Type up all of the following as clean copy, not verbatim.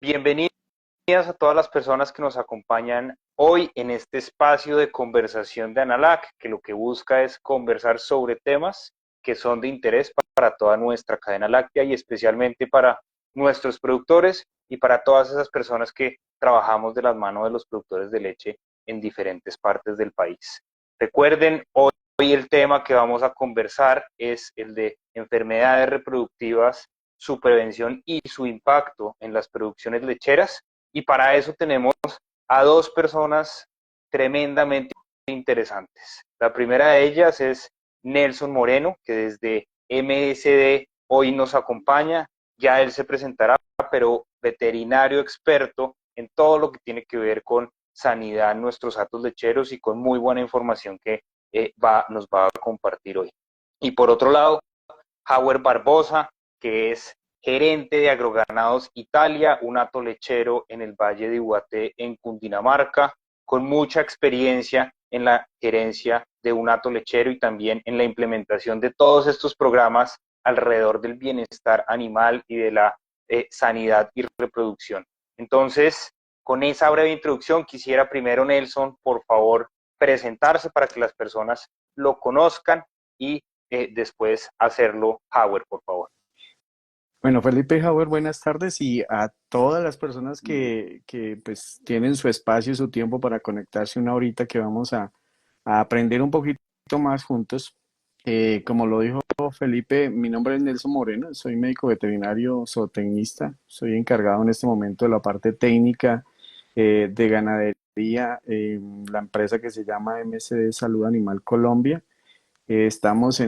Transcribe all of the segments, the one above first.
Bienvenidas a todas las personas que nos acompañan hoy en este espacio de conversación de Analac, que lo que busca es conversar sobre temas que son de interés para toda nuestra cadena láctea y especialmente para nuestros productores y para todas esas personas que trabajamos de las manos de los productores de leche en diferentes partes del país. Recuerden, hoy el tema que vamos a conversar es el de enfermedades reproductivas, su prevención y su impacto en las producciones lecheras. Y para eso tenemos a dos personas tremendamente interesantes. La primera de ellas es Nelson Moreno, que desde MSD hoy nos acompaña. Ya él se presentará, pero veterinario experto en todo lo que tiene que ver con sanidad en nuestros atos lecheros y con muy buena información que nos va a compartir hoy. Y por otro lado, Howard Barbosa, que es gerente de Agroganados Italia, un hato lechero en el Valle de Iguaté, en Cundinamarca, con mucha experiencia en la gerencia de un hato lechero y también en la implementación de todos estos programas alrededor del bienestar animal y de la sanidad y reproducción. Entonces, con esa breve introducción, quisiera primero, Nelson, por favor, presentarse para que las personas lo conozcan y después hacerlo Howard, por favor. Bueno, Felipe Hauer, buenas tardes y a todas las personas que pues tienen su espacio y su tiempo para conectarse una horita que vamos a aprender un poquito más juntos. Como lo dijo Felipe, mi nombre es Nelson Moreno, soy médico veterinario zootecnista, soy encargado en este momento de la parte técnica de ganadería en la empresa que se llama MSD Salud Animal Colombia. Estamos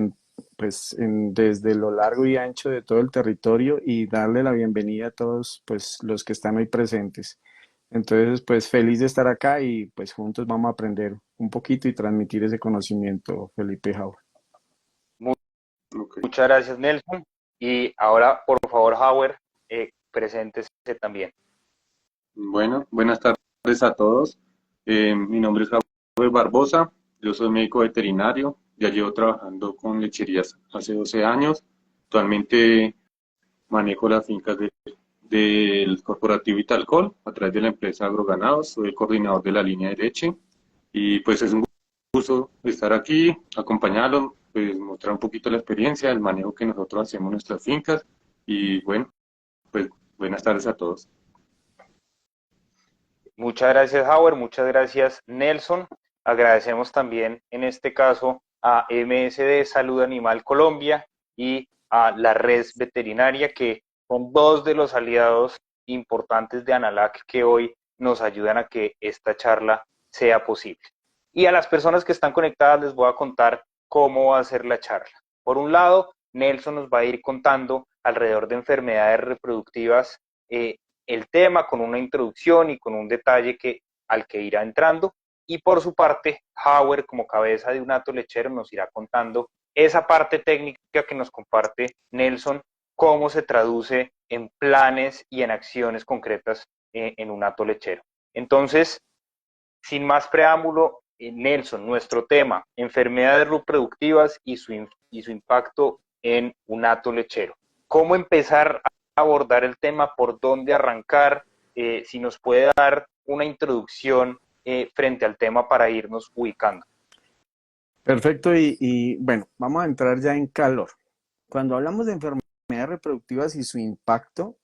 desde lo largo y ancho de todo el territorio y darle la bienvenida a todos pues, los que están hoy presentes. Entonces, pues feliz de estar acá y pues juntos vamos a aprender un poquito y transmitir ese conocimiento, Felipe Jau. Ok. Muchas gracias, Nelson. Y ahora, por favor, Howard, preséntese también. Bueno, buenas tardes a todos. Mi nombre es Javier Barbosa, yo soy médico veterinario, ya llevo trabajando con lecherías hace 12 años. Actualmente manejo las fincas del corporativo Italcol a través de la empresa Agroganados, soy el coordinador de la línea de leche y pues es un gusto estar aquí, acompañarlos, pues mostrar un poquito la experiencia, el manejo que nosotros hacemos en nuestras fincas y bueno, pues buenas tardes a todos. Muchas gracias, Howard. Muchas gracias, Nelson. Agradecemos también, en este caso, a MSD Salud Animal Colombia y a la Red Veterinaria, que son dos de los aliados importantes de Analac que hoy nos ayudan a que esta charla sea posible. Y a las personas que están conectadas les voy a contar cómo va a ser la charla. Por un lado, Nelson nos va a ir contando alrededor de enfermedades reproductivas el tema con una introducción y con un detalle al que irá entrando. Y por su parte, Howard, como cabeza de un hato lechero, nos irá contando esa parte técnica que nos comparte Nelson, cómo se traduce en planes y en acciones concretas en un hato lechero. Entonces, sin más preámbulo, Nelson, nuestro tema, enfermedades reproductivas y su impacto en un hato lechero. ¿Cómo empezar a abordar el tema? ¿Por dónde arrancar? Si nos puede dar una introducción frente al tema para irnos ubicando. Perfecto, bueno, vamos a entrar ya en calor. Cuando hablamos de enfermedades reproductivas y su impacto,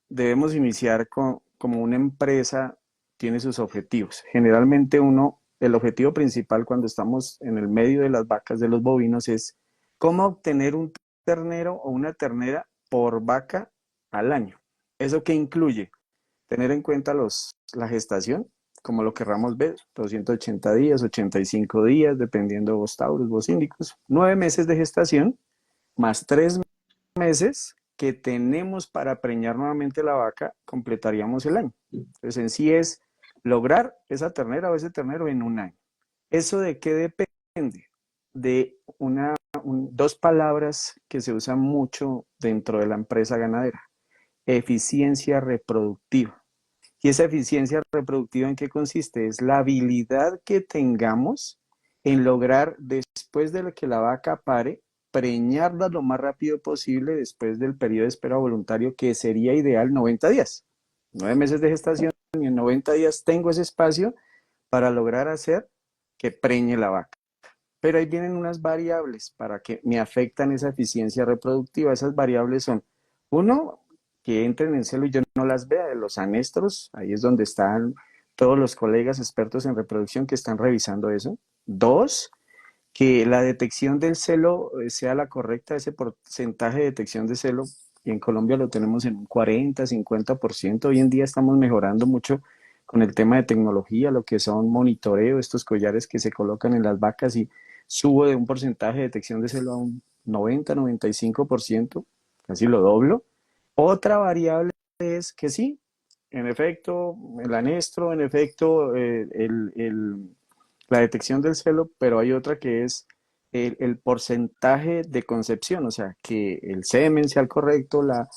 debemos iniciar como una empresa tiene sus objetivos. Generalmente el objetivo principal cuando estamos en el medio de las vacas, de los bovinos, es cómo obtener un ternero o una ternera por vaca al año. ¿Eso qué incluye? Tener en cuenta la gestación, como lo querramos ver, 280 días, 85 días, dependiendo vos tauros, vos índicos, 9 meses de gestación, más 3 meses que tenemos para preñar nuevamente la vaca, completaríamos el año. Entonces, en sí es lograr esa ternera o ese ternero en un año. ¿Eso de qué depende? De dos palabras que se usan mucho dentro de la empresa ganadera: eficiencia reproductiva. ¿Y esa eficiencia reproductiva en qué consiste? Es la habilidad que tengamos en lograr, después de que la vaca pare, preñarla lo más rápido posible después del periodo de espera voluntario, que sería ideal 90 días. 9 meses de gestación y en 90 días tengo ese espacio para lograr hacer que preñe la vaca. Pero ahí vienen unas variables para que me afectan esa eficiencia reproductiva. Esas variables son, uno, que entren en celo y yo no las vea, de los anestros, ahí es donde están todos los colegas expertos en reproducción que están revisando eso. Dos, que la detección del celo sea la correcta, ese porcentaje de detección de celo, y en Colombia lo tenemos en un 40, 50%. Hoy en día estamos mejorando mucho con el tema de tecnología, lo que son monitoreo, estos collares que se colocan en las vacas y subo de un porcentaje de detección de celo a un 90, 95%, casi lo doblo. Otra variable es que sí, en efecto, el anestro, en efecto, la detección del celo, pero hay otra que es el porcentaje de concepción, o sea, que el semen sea el correcto, la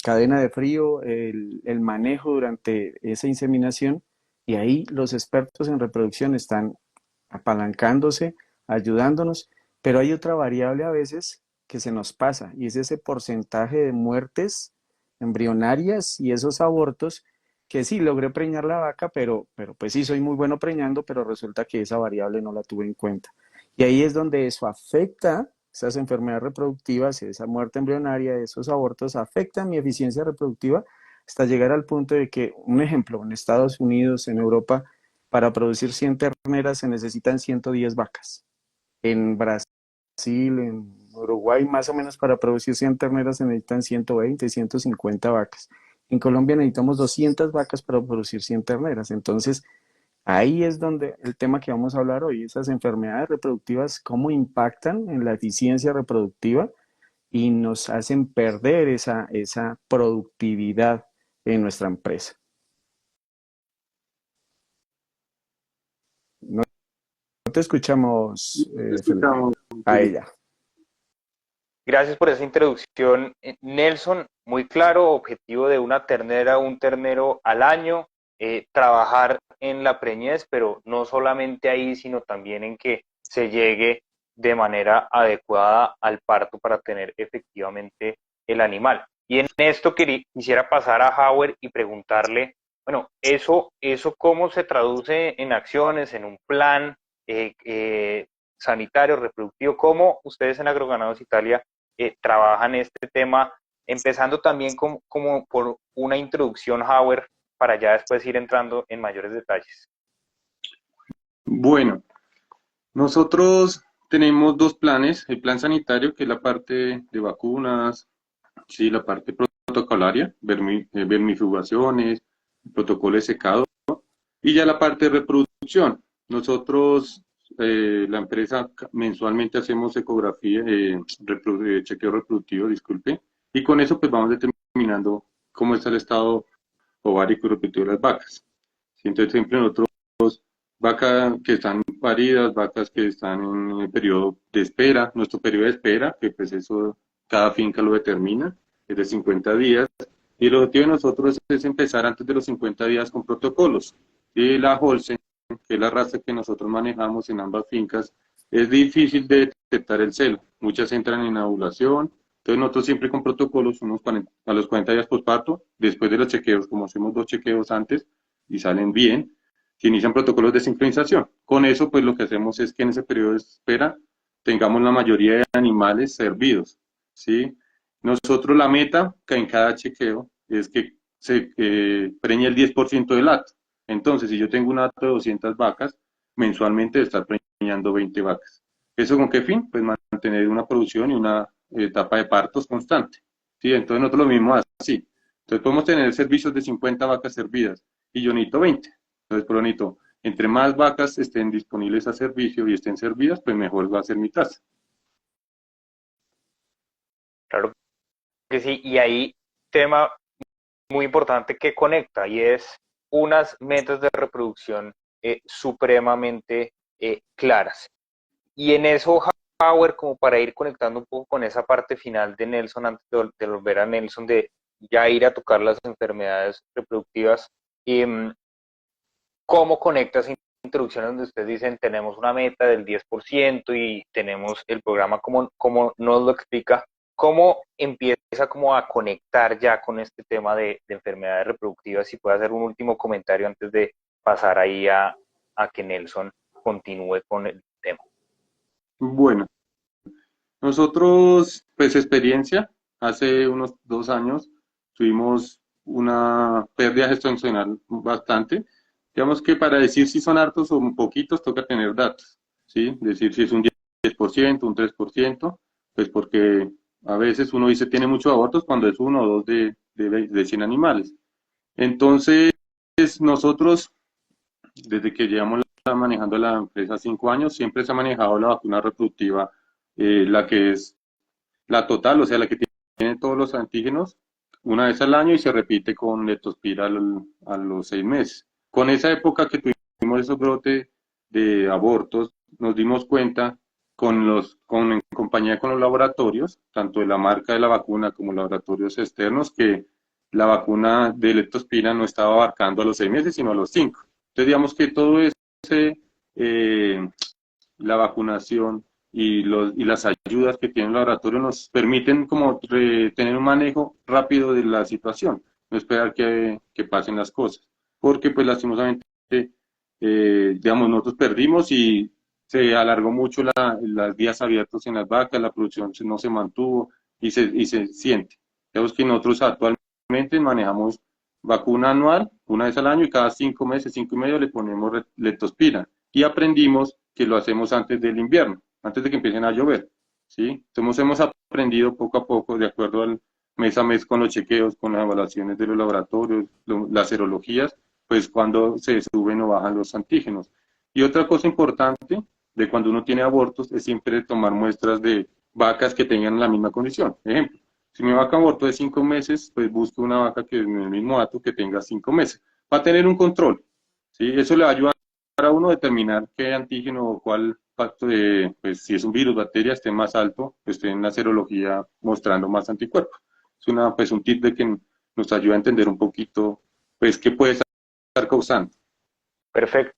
cadena de frío, el manejo durante esa inseminación, y ahí los expertos en reproducción están apalancándose, ayudándonos, pero hay otra variable a veces que se nos pasa, y es ese porcentaje de muertes embrionarias y esos abortos que sí, logré preñar la vaca, pero pues sí, soy muy bueno preñando, pero resulta que esa variable no la tuve en cuenta. Y ahí es donde eso afecta, esas enfermedades reproductivas, esa muerte embrionaria, esos abortos afectan mi eficiencia reproductiva hasta llegar al punto de que, un ejemplo, en Estados Unidos, en Europa, para producir 100 terneras se necesitan 110 vacas. En Brasil, en Uruguay, más o menos para producir 100 terneras se necesitan 120, 150 vacas. En Colombia necesitamos 200 vacas para producir 100 terneras. Entonces, ahí es donde el tema que vamos a hablar hoy, esas enfermedades reproductivas, cómo impactan en la eficiencia reproductiva y nos hacen perder esa productividad en nuestra empresa. No, no te escuchamos, Felipe. Escuchamos, A ella. Gracias por esa introducción, Nelson. Muy claro, objetivo de una ternera, un ternero al año, trabajar en la preñez, pero no solamente ahí, sino también en que se llegue de manera adecuada al parto para tener efectivamente el animal. Y en esto quisiera pasar a Howard y preguntarle, bueno, eso cómo se traduce en acciones, en un plan sanitario, reproductivo, cómo ustedes en Agroganados Italia trabajan este tema, empezando también como por una introducción, Howard, para ya después ir entrando en mayores detalles. Bueno, nosotros tenemos dos planes, el plan sanitario, que es la parte de vacunas, sí, la parte protocolaria, vermifugaciones, protocolo de secado, y ya la parte de reproducción. Nosotros, la empresa, mensualmente hacemos ecografía, chequeo reproductivo, disculpe, y con eso pues vamos determinando cómo está el estado ovárico y reproductivo de las vacas. Sí, entonces siempre nosotros, vacas que están paridas, vacas que están en el periodo de espera, nuestro periodo de espera, que pues eso cada finca lo determina, es de 50 días, y el objetivo de nosotros es empezar antes de los 50 días con protocolos. Y la Holstein, que es la raza que nosotros manejamos en ambas fincas, es difícil de detectar el celo. Muchas entran en ovulación, entonces nosotros siempre con protocolos, a los 40 días postparto, después de los chequeos, como hacemos 2 chequeos antes y salen bien, se inician protocolos de sincronización. Con eso, pues lo que hacemos es que en ese periodo de espera tengamos la mayoría de animales servidos, ¿sí? Nosotros la meta que en cada chequeo es que se preñe el 10% del hato. Entonces, si yo tengo un hato de 200 vacas, mensualmente estar preñando 20 vacas. ¿Eso con qué fin? Pues mantener una producción y una etapa de partos constante. ¿Sí? Entonces, nosotros lo mismo así. Entonces, podemos tener servicios de 50 vacas servidas y yo necesito 20. Entonces, por lo necesito, entre más vacas estén disponibles a servicio y estén servidas, pues mejor va a ser mi tasa. Claro que sí, y ahí tema muy importante que conecta y es unas metas de reproducción supremamente claras. Y en eso, Howard, como para ir conectando un poco con esa parte final de Nelson, antes de volver a Nelson, de ya ir a tocar las enfermedades reproductivas, ¿cómo conecta esa introducción donde ustedes dicen tenemos una meta del 10% y tenemos el programa como nos lo explica? ¿cómo empieza como a conectar ya con este tema de enfermedades reproductivas? Si puede hacer un último comentario antes de pasar ahí a que Nelson continúe con el tema. Bueno, nosotros, pues experiencia, hace unos 2 años tuvimos una pérdida gestacional bastante. Digamos que para decir si son hartos o poquitos toca tener datos, ¿sí? Decir si es un 10%, un 3%, pues porque a veces uno dice tiene muchos abortos cuando es uno o dos de 100 animales. Entonces, nosotros, desde que llevamos manejando la empresa 5 años, siempre se ha manejado la vacuna reproductiva, la que es la total, o sea, la que tiene todos los antígenos, una vez al año y se repite con Leptospira a los 6 meses. Con esa época que tuvimos esos brotes de abortos, nos dimos cuenta en compañía con los laboratorios, tanto de la marca de la vacuna como laboratorios externos, que la vacuna de Leptospira no estaba abarcando a los 6 meses, sino a los 5. Entonces, digamos que todo ese, la vacunación y las ayudas que tiene el laboratorio nos permiten como tener un manejo rápido de la situación, no esperar que pasen las cosas, porque pues lastimosamente, digamos, nosotros perdimos y se alargó mucho las días abiertos en las vacas, la producción no se mantuvo y se siente. Digamos que nosotros actualmente manejamos vacuna anual, una vez al año, y cada 5 meses, 5 y medio, le ponemos Leptospira. Y aprendimos que lo hacemos antes del invierno, antes de que empiecen a llover, ¿sí? Entonces hemos aprendido poco a poco, de acuerdo al mes a mes con los chequeos, con las evaluaciones de los laboratorios, las serologías, pues cuando se suben o bajan los antígenos. Y otra cosa importante de cuando uno tiene abortos es siempre tomar muestras de vacas que tengan la misma condición. Ejemplo, si mi vaca abortó de 5 meses, pues busco una vaca que en el mismo dato que tenga 5 meses. Va a tener un control, ¿sí? Eso le va a ayudar a uno a determinar qué antígeno o cuál pacto de, pues si es un virus, bacteria, esté más alto, esté en la serología mostrando más anticuerpos. Es pues un tip de que nos ayuda a entender un poquito, pues, qué puede estar causando. Perfecto,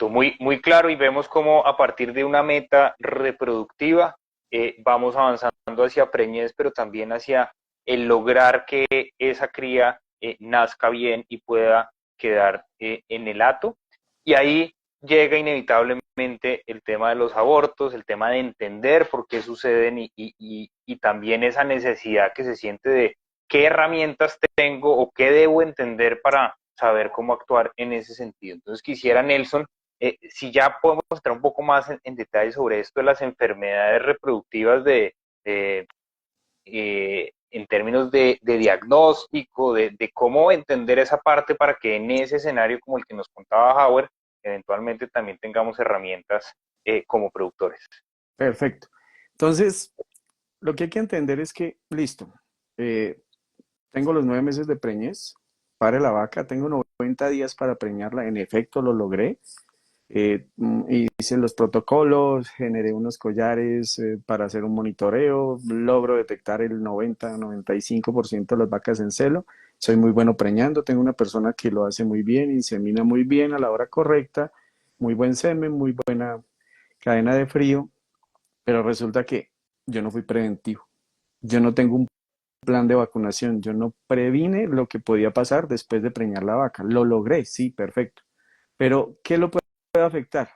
muy, muy claro, y vemos cómo a partir de una meta reproductiva vamos avanzando hacia preñez, pero también hacia el lograr que esa cría nazca bien y pueda quedar en el hato. Y ahí llega inevitablemente el tema de los abortos, el tema de entender por qué suceden y también esa necesidad que se siente de qué herramientas tengo o qué debo entender para saber cómo actuar en ese sentido. Entonces quisiera, Nelson, si ya podemos entrar un poco más en detalle sobre esto de las enfermedades reproductivas en términos de diagnóstico, de cómo entender esa parte para que en ese escenario como el que nos contaba Howard, eventualmente también tengamos herramientas como productores. Perfecto. Entonces, lo que hay que entender es que, listo, eh, tengo los 9 meses de preñez, pare la vaca, tengo 90 días para preñarla, en efecto lo logré. Hice los protocolos, generé unos collares para hacer un monitoreo, logro detectar el 90-95% de las vacas en celo, soy muy bueno preñando, tengo una persona que lo hace muy bien, insemina muy bien a la hora correcta, muy buen semen, muy buena cadena de frío, pero resulta que yo no fui preventivo, yo no tengo un plan de vacunación, yo no previne lo que podía pasar después de preñar la vaca, lo logré, sí, perfecto, pero ¿qué lo puede afectar?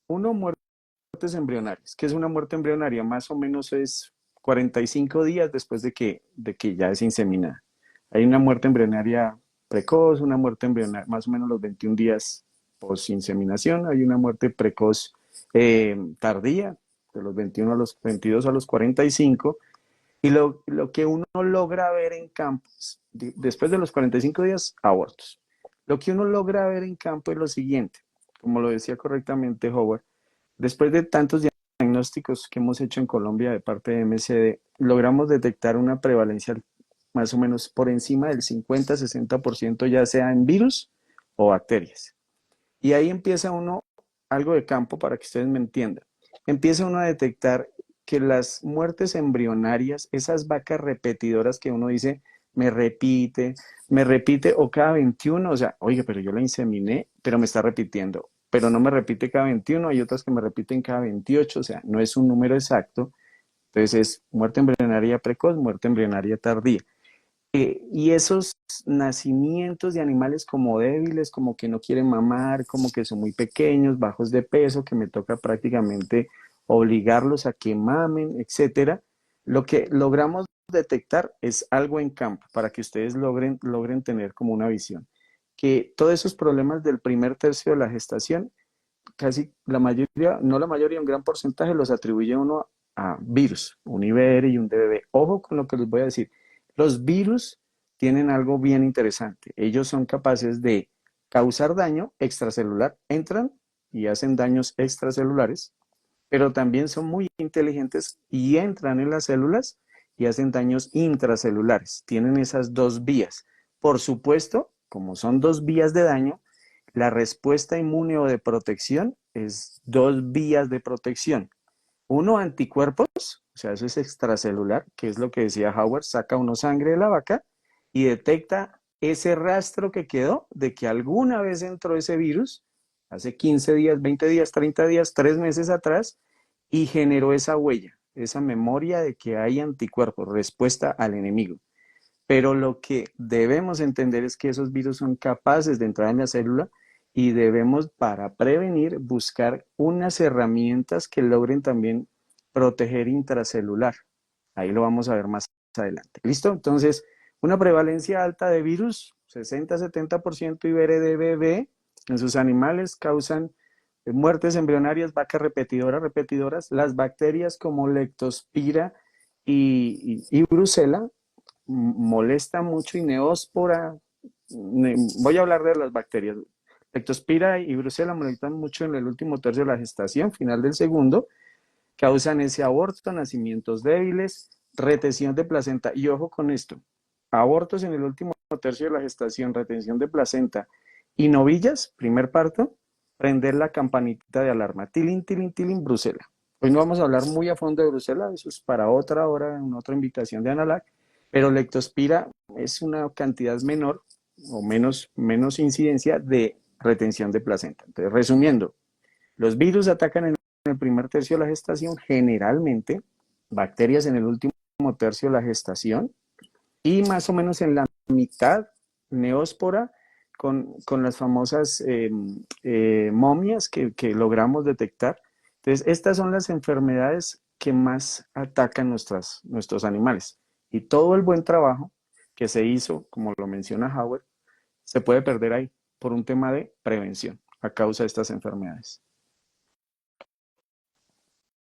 Uno, muertes embrionarias. ¿Qué es una muerte embrionaria? Más o menos es 45 días después de que ya es inseminada. Hay una muerte embrionaria precoz, una muerte embrionaria más o menos los 21 días post inseminación. Hay una muerte precoz tardía, de los 21 a los 22 a los 45. Y lo que uno logra ver en campo, después de los 45 días, abortos. Lo que uno logra ver en campo es lo siguiente, como lo decía correctamente Howard, después de tantos diagnósticos que hemos hecho en Colombia de parte de MSD, logramos detectar una prevalencia más o menos por encima del 50-60%, ya sea en virus o bacterias. Y ahí empieza uno, algo de campo para que ustedes me entiendan, empieza uno a detectar que las muertes embrionarias, esas vacas repetidoras que uno dice, me repite, o cada 21, o sea, oye, pero yo la inseminé, pero me está repitiendo, pero no me repite cada 21, hay otras que me repiten cada 28, o sea, no es un número exacto. Entonces es muerte embrionaria precoz, muerte embrionaria tardía. Y esos nacimientos de animales como débiles, como que no quieren mamar, como que son muy pequeños, bajos de peso, que me toca prácticamente obligarlos a que mamen, etcétera. Lo que logramos detectar es algo en campo para que ustedes logren tener como una visión. Que todos esos problemas del primer tercio de la gestación, casi la mayoría, no la mayoría, un gran porcentaje los atribuye uno a virus, un IBR y un DBB. Ojo con lo que les voy a decir. Los virus tienen algo bien interesante. Ellos son capaces de causar daño extracelular, entran y hacen daños extracelulares, pero también son muy inteligentes y entran en las células y hacen daños intracelulares. Tienen esas dos vías. Por supuesto, como son dos vías de daño, la respuesta inmune o de protección es dos vías de protección. Uno, anticuerpos, o sea, eso es extracelular, que es lo que decía Howard, saca uno sangre de la vaca y detecta ese rastro que quedó de que alguna vez entró ese virus, hace 15 días, 20 días, 30 días, 3 meses atrás, y generó esa huella, esa memoria de que hay anticuerpos, respuesta al enemigo. Pero lo que debemos entender es que esos virus son capaces de entrar en la célula y debemos, para prevenir, buscar unas herramientas que logren también proteger intracelular. Ahí lo vamos a ver más adelante. ¿Listo? Entonces, una prevalencia alta de virus, 60-70% IBRDBB en sus animales causan muertes embrionarias, vacas repetidoras. Las bacterias como Leptospira y Brucella molesta mucho y neóspora. Voy a hablar de las bacterias. Leptospira y Brucella molestan mucho en el último tercio de la gestación, final del segundo, causan ese aborto, nacimientos débiles, retención de placenta. Y ojo con esto, abortos en el último tercio de la gestación, retención de placenta y novillas, primer parto, prender la campanita de alarma. Tilín, tilín, tilín, Brucella. Hoy no vamos a hablar muy a fondo de Brucella, eso es para otra hora, en otra invitación de Analac, pero Leptospira es una cantidad menor o menos incidencia de retención de placenta. Entonces, resumiendo, los virus atacan en el primer tercio de la gestación, generalmente, bacterias en el último tercio de la gestación, y más o menos en la mitad, neóspora, con las famosas momias que logramos detectar. Entonces, estas son las enfermedades que más atacan nuestros animales. Y todo el buen trabajo que se hizo, como lo menciona Howard, se puede perder ahí por un tema de prevención a causa de estas enfermedades.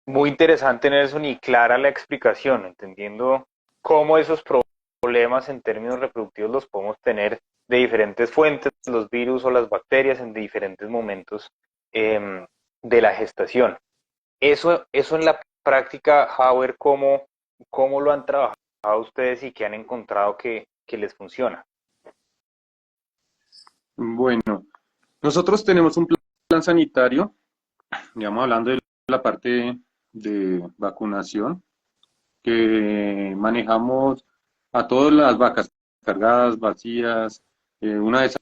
Muy interesante, Nelson, y clara la explicación, entendiendo cómo esos problemas en términos reproductivos los podemos tener de diferentes fuentes, los virus o las bacterias en diferentes momentos de la gestación. Eso en la práctica, Howard, ¿cómo lo han trabajado ustedes y qué han encontrado que les funciona? Bueno, nosotros tenemos un plan sanitario, digamos, hablando de la parte de vacunación, que manejamos a todas las vacas, cargadas, vacías. Una vez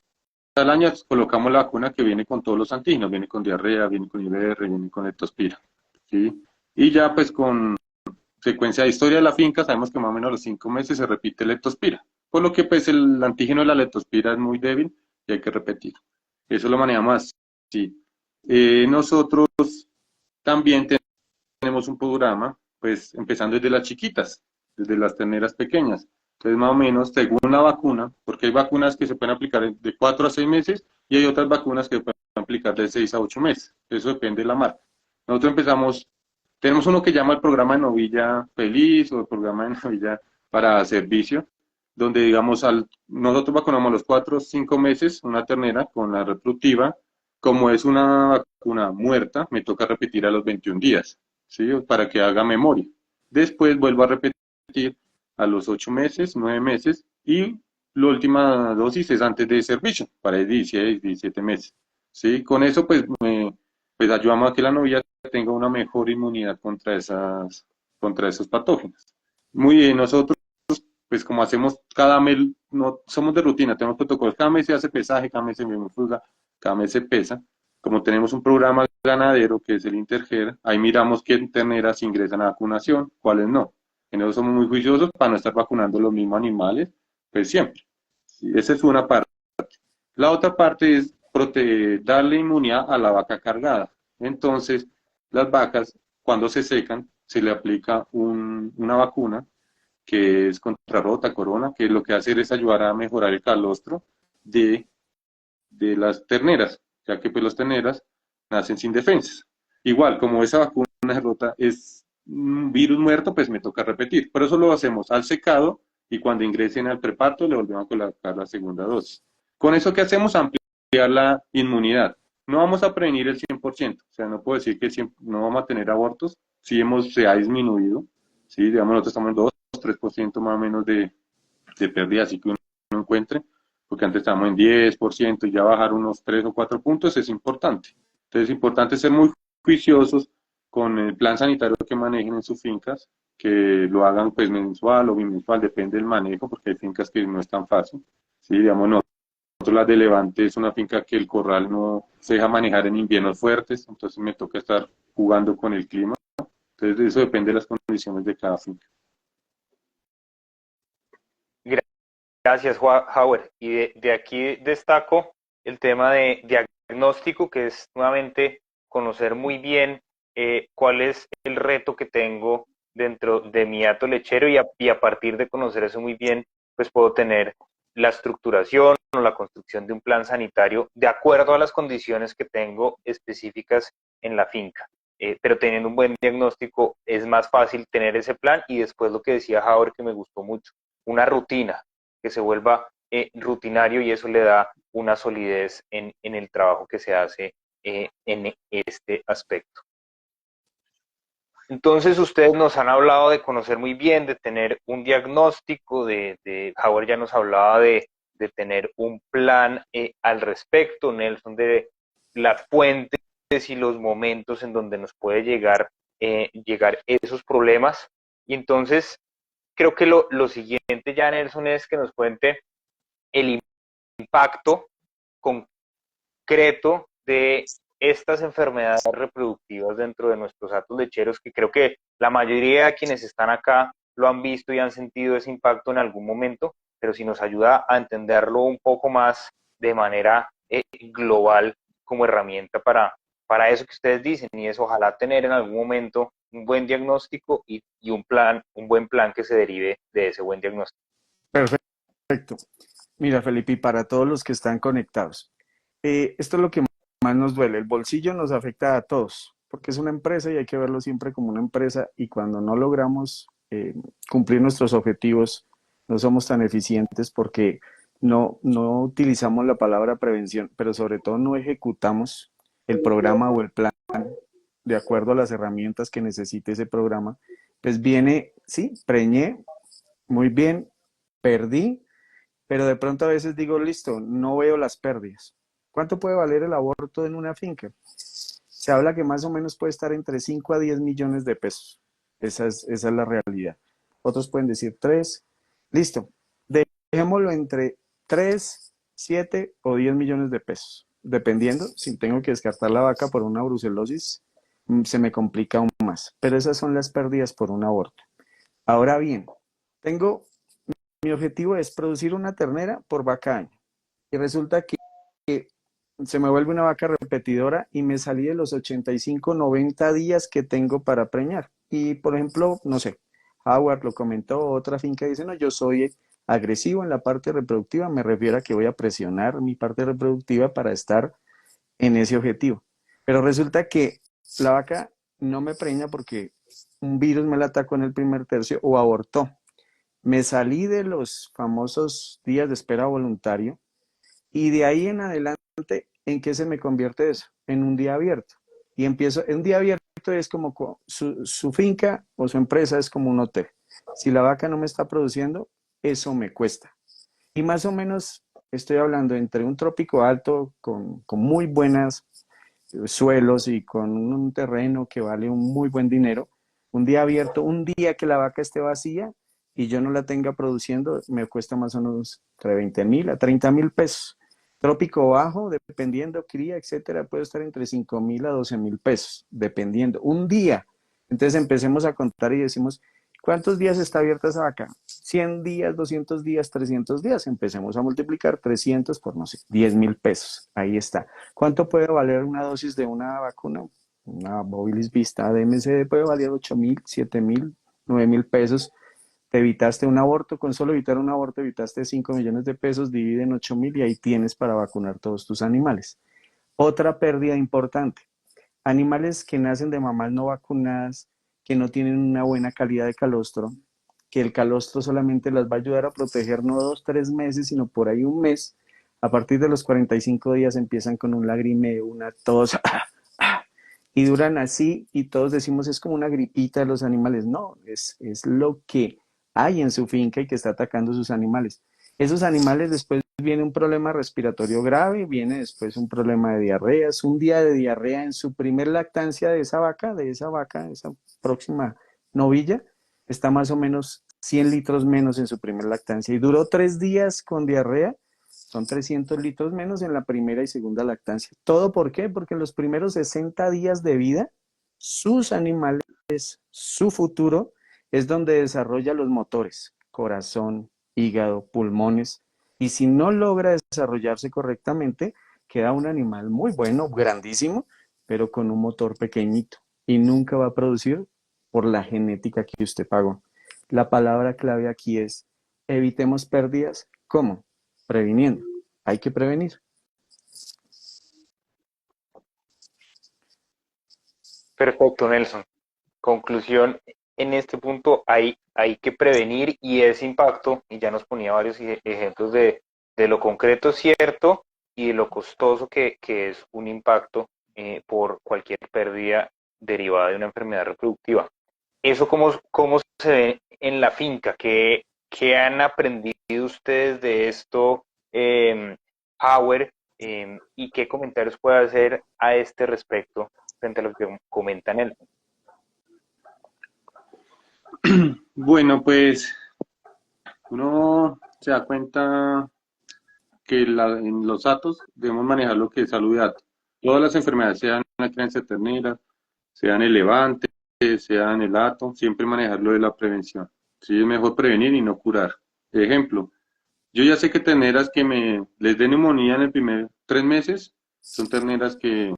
al año colocamos la vacuna que viene con todos los antígenos, viene con diarrea, viene con IBR, viene con leptospira, ¿sí? Y ya pues con frecuencia de historia de la finca, sabemos que más o menos a los 5 meses se repite leptospira, por lo que pues el antígeno de la leptospira es muy débil y hay que repetir. Eso lo manejamos así. Nosotros también tenemos un programa, pues empezando desde las chiquitas, desde las terneras pequeñas. Entonces, más o menos, según la vacuna, porque hay vacunas que se pueden aplicar de 4 a 6 meses y hay otras vacunas que se pueden aplicar de 6 a 8 meses. Eso depende de la marca. Nosotros empezamos, tenemos uno que llama el programa de novilla feliz o el programa de novilla para servicio, donde digamos, nosotros vacunamos a los 4 o 5 meses una ternera con la reproductiva. Como es una vacuna muerta, me toca repetir a los 21 días. ¿Sí? Para que haga memoria. Después vuelvo a repetir a los 8 meses, 9 meses y la última dosis es antes de servicio, para el 16, 17 meses. ¿Sí? Con eso pues ayudamos a que la novia tenga una mejor inmunidad contra esos patógenos. Muy bien, nosotros pues como hacemos cada mes, no somos de rutina, tenemos protocolos, cada mes se hace pesaje, cada mes se fuga, cada mes se pesa. como tenemos un programa ganadero que es el Interger, ahí miramos qué terneras ingresan a vacunación, cuáles no. En eso somos muy juiciosos para no estar vacunando los mismos animales, pues siempre. Sí, esa es una parte. La otra parte es darle inmunidad a la vaca cargada. Entonces, las vacas, cuando se secan, se le aplica una vacuna que es contra rota, corona, que lo que hace es ayudar a mejorar el calostro de, de las terneras, ya que pues las terneras nacen sin defensas. Igual, como esa vacuna de rota es un virus muerto, pues me toca repetir. Por eso lo hacemos al secado y cuando ingresen al preparto le volvemos a colocar la segunda dosis. Con eso que hacemos, ampliar la inmunidad. No vamos a prevenir el 100%, o sea, no puedo decir que no vamos a tener abortos, si se ha disminuido, ¿sí? Digamos, nosotros estamos en 2-3% más o menos de pérdida, así que uno encuentre, porque antes estábamos en 10% y ya bajar unos 3 o 4 puntos es importante. Entonces es importante ser muy juiciosos con el plan sanitario que manejen en sus fincas, que lo hagan pues mensual o bimensual, depende del manejo, porque hay fincas que no es tan fácil. Sí, digamos, nosotros la de Levante es una finca que el corral no se deja manejar en inviernos fuertes, entonces me toca estar jugando con el clima. Entonces eso depende de las condiciones de cada finca. Gracias, Howard. Y de aquí destaco el tema de diagnóstico, que es nuevamente conocer muy bien cuál es el reto que tengo dentro de mi hato lechero y a partir de conocer eso muy bien, pues puedo tener la estructuración o la construcción de un plan sanitario de acuerdo a las condiciones que tengo específicas en la finca. Pero teniendo un buen diagnóstico es más fácil tener ese plan y después lo que decía Howard que me gustó mucho, una rutina que se vuelva rutinario y eso le da una solidez en el trabajo que se hace en este aspecto. Entonces ustedes nos han hablado de conocer muy bien, de tener un diagnóstico, Howard ya nos hablaba de tener un plan al respecto, Nelson, de las fuentes y los momentos en donde nos puede llegar esos problemas. Y entonces creo que lo siguiente ya, Nelson, es que nos cuente el impacto concreto de estas enfermedades reproductivas dentro de nuestros hatos lecheros, que creo que la mayoría de quienes están acá lo han visto y han sentido ese impacto en algún momento, pero si nos ayuda a entenderlo un poco más de manera global como herramienta para eso que ustedes dicen, y es ojalá tener en algún momento un buen diagnóstico y un buen plan que se derive de ese buen diagnóstico. Perfecto. Mira, Felipe, y para todos los que están conectados, esto es lo que más nos duele. El bolsillo nos afecta a todos, porque es una empresa y hay que verlo siempre como una empresa y cuando no logramos cumplir nuestros objetivos, no somos tan eficientes porque no utilizamos la palabra prevención, pero sobre todo no ejecutamos el programa o el plan de acuerdo a las herramientas que necesite ese programa, pues viene, sí, preñé, muy bien, perdí, pero de pronto a veces digo, listo, no veo las pérdidas. ¿Cuánto puede valer el aborto en una finca? Se habla que más o menos puede estar entre 5 a 10 millones de pesos. Esa es la realidad. Otros pueden decir 3. Listo. Dejémoslo entre 3, 7 o 10 millones de pesos. Dependiendo, si tengo que descartar la vaca por una brucelosis, se me complica aún más. Pero esas son las pérdidas por un aborto. Ahora bien, mi objetivo es producir una ternera por vaca año. Y resulta que se me vuelve una vaca repetidora y me salí de los 85, 90 días que tengo para preñar. Y por ejemplo, no sé, Howard lo comentó, otra finca dice, no, yo soy agresivo en la parte reproductiva, me refiero a que voy a presionar mi parte reproductiva para estar en ese objetivo. Pero resulta que la vaca no me preña porque un virus me la atacó en el primer tercio o abortó. Me salí de los famosos días de espera voluntario y de ahí en adelante, ¿en qué se me convierte eso? En un día abierto. Y empiezo, un día abierto es como su finca o su empresa es como un hotel. Si la vaca no me está produciendo, eso me cuesta. Y más o menos estoy hablando entre un trópico alto con muy buenos suelos y con un terreno que vale un muy buen dinero, un día abierto, un día que la vaca esté vacía y yo no la tenga produciendo, me cuesta más o menos entre 20,000 a 30,000 pesos. Trópico bajo, dependiendo, cría, etcétera, puede estar entre 5.000 a 12.000 pesos, dependiendo. Un día. Entonces empecemos a contar y decimos, ¿cuántos días está abierta esa vaca? 100 días, 200 días, 300 días. Empecemos a multiplicar 300 por, no sé, 10.000 pesos. Ahí está. ¿Cuánto puede valer una dosis de una vacuna? Una Bovilis Vista DMCD puede valer 8.000, 7.000, 9.000 pesos. Te evitaste un aborto, con solo evitar un aborto evitaste 5 millones de pesos, divide en 8.000 y ahí tienes para vacunar todos tus animales. Otra pérdida importante, animales que nacen de mamás no vacunadas, que no tienen una buena calidad de calostro, que el calostro solamente las va a ayudar a proteger no 2, 3 meses, sino por ahí un mes. A partir de los 45 días empiezan con un lagrimeo, una tos, y duran así y todos decimos es como una gripita de los animales. No, es lo que hay en su finca y que está atacando sus animales. Esos animales después viene un problema respiratorio grave, viene después un problema de diarreas, un día de diarrea en su primer lactancia de esa próxima novilla, está más o menos 100 litros menos en su primer lactancia y duró 3 días con diarrea, son 300 litros menos en la primera y segunda lactancia. ¿Todo por qué? Porque en los primeros 60 días de vida, sus animales, su futuro, es donde desarrolla los motores, corazón, hígado, pulmones, y si no logra desarrollarse correctamente, queda un animal muy bueno, grandísimo, pero con un motor pequeñito y nunca va a producir por la genética que usted pagó. La palabra clave aquí es evitemos pérdidas. ¿Cómo? Previniendo. Hay que prevenir. Perfecto, Nelson. Conclusión, en este punto hay que prevenir y ese impacto, y ya nos ponía varios ejemplos de lo concreto cierto y de lo costoso que es un impacto por cualquier pérdida derivada de una enfermedad reproductiva. ¿Eso cómo se ve en la finca? ¿Qué han aprendido ustedes de esto, Howard? ¿Y qué comentarios puede hacer a este respecto frente a lo que comenta Nelson? Bueno, pues uno se da cuenta que en los datos debemos manejar lo que es salud de datos. Todas las enfermedades, sean la crianza ternera, sean el levante, sean el hato, siempre manejar lo de la prevención. Sí, es mejor prevenir y no curar. Ejemplo, yo ya sé que terneras que les den neumonía en el primer 3 meses son terneras que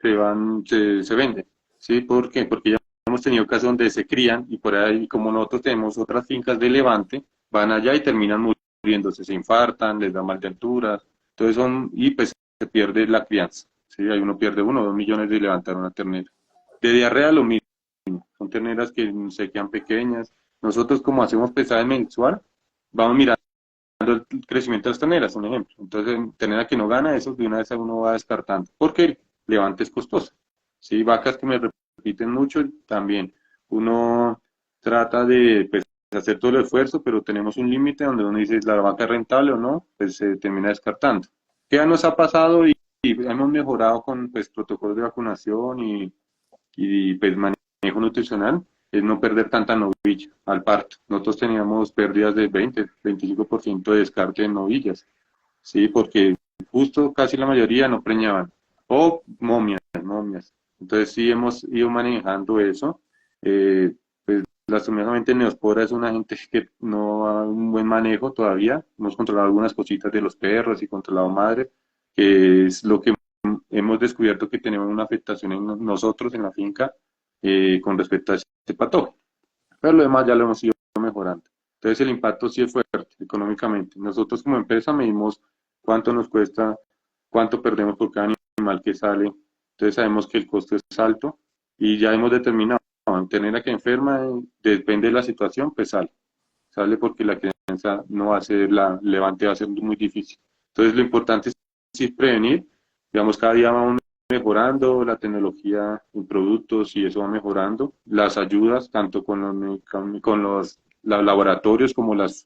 se venden. ¿Sí? ¿Por qué? Porque ya hemos tenido casos donde se crían y por ahí, como nosotros tenemos otras fincas de levante, van allá y terminan muriéndose, se infartan, les da mal de alturas, entonces y pues se pierde la crianza. ¿Sí? Ahí uno pierde 1 o 2 millones de levantar una ternera. De diarrea lo mismo, son terneras que se quedan pequeñas. Nosotros como hacemos pesaje mensual, vamos mirando el crecimiento de las terneras, un ejemplo. Entonces, ternera que no gana, eso de una vez uno va descartando, porque el levante es costoso. Sí, vacas que me repiten mucho, también uno trata de pues, hacer todo el esfuerzo, pero tenemos un límite donde uno dice, ¿la vaca es rentable o no? Pues se termina descartando. ¿Qué ya nos ha pasado? Y hemos mejorado con pues, protocolos de vacunación y pues manejo nutricional, es no perder tanta novilla al parto. Nosotros teníamos pérdidas de 20-25% de descarte de novillas, ¿sí? Porque justo casi la mayoría no preñaban. O momias. Entonces sí hemos ido manejando eso. Pues lastimosamente Neospora es una gente que no ha un buen manejo todavía. Hemos controlado algunas cositas de los perros y controlado madre, que es lo que hemos descubierto que tenemos una afectación en nosotros en la finca con respecto a este patógeno. Pero lo demás ya lo hemos ido mejorando. Entonces el impacto sí es fuerte económicamente. Nosotros como empresa medimos cuánto nos cuesta, cuánto perdemos por cada animal que sale. Entonces sabemos que el costo es alto y ya hemos determinado, tener a que enferma, depende de la situación, pues sale. Sale porque la crianza no va a ser, la levante va a ser muy difícil. Entonces lo importante es sí prevenir. Digamos, cada día vamos mejorando la tecnología en productos y eso va mejorando. Las ayudas, tanto con los laboratorios como los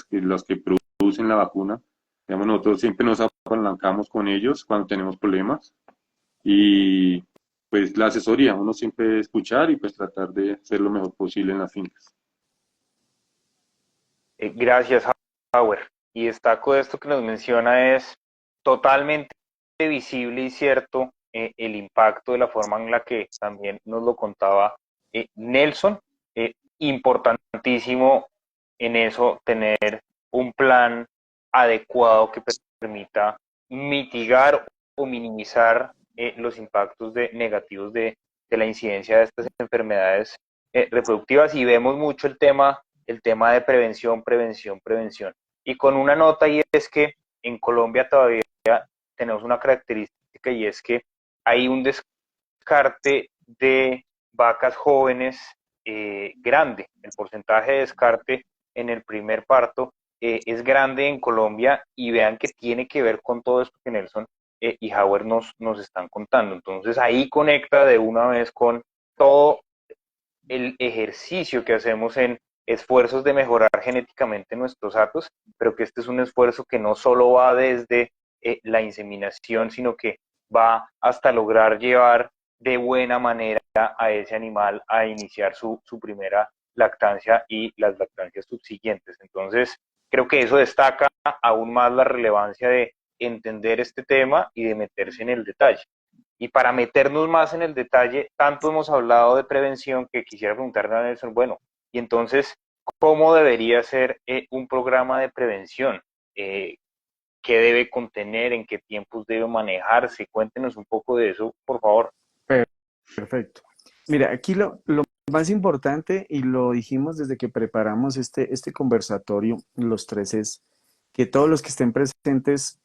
que producen la vacuna. Digamos, nosotros siempre nos apalancamos con ellos cuando tenemos problemas. Y pues la asesoría, uno siempre escuchar y pues tratar de hacer lo mejor posible en las fincas. Gracias, Howard. Y destaco esto que nos menciona es totalmente visible y cierto el impacto de la forma en la que también nos lo contaba Nelson. Importantísimo en eso tener un plan adecuado que permita mitigar o minimizar los impactos negativos de la incidencia de estas enfermedades reproductivas, y vemos mucho el tema de prevención, prevención, prevención. Y con una nota, y es que en Colombia todavía tenemos una característica, y es que hay un descarte de vacas jóvenes grande. El porcentaje de descarte en el primer parto es grande en Colombia, y vean que tiene que ver con todo esto que Nelson y Howard nos están contando. Entonces ahí conecta de una vez con todo el ejercicio que hacemos en esfuerzos de mejorar genéticamente nuestros datos, pero que este es un esfuerzo que no solo va desde la inseminación, sino que va hasta lograr llevar de buena manera a ese animal a iniciar su primera lactancia y las lactancias subsiguientes. Entonces, creo que eso destaca aún más la relevancia de entender este tema y de meterse en el detalle. Y para meternos más en el detalle, tanto hemos hablado de prevención que quisiera preguntarle a Nelson, bueno, y entonces, ¿cómo debería ser un programa de prevención? ¿Qué debe contener? ¿En qué tiempos debe manejarse? Cuéntenos un poco de eso, por favor. Perfecto. Mira, aquí lo más importante, y lo dijimos desde que preparamos este conversatorio, los tres, es que todos los que estén presentes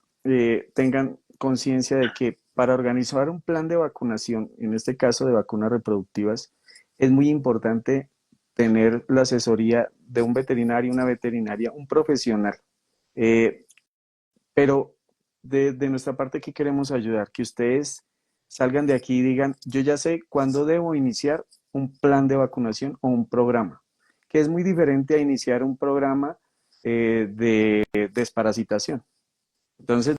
tengan conciencia de que para organizar un plan de vacunación, en este caso de vacunas reproductivas, es muy importante tener la asesoría de un veterinario, una veterinaria, un profesional. Eh, pero de nuestra parte, ¿qué queremos ayudar? Que ustedes salgan de aquí y digan, yo ya sé cuándo debo iniciar un plan de vacunación o un programa, que es muy diferente a iniciar un programa de desparasitación. Entonces,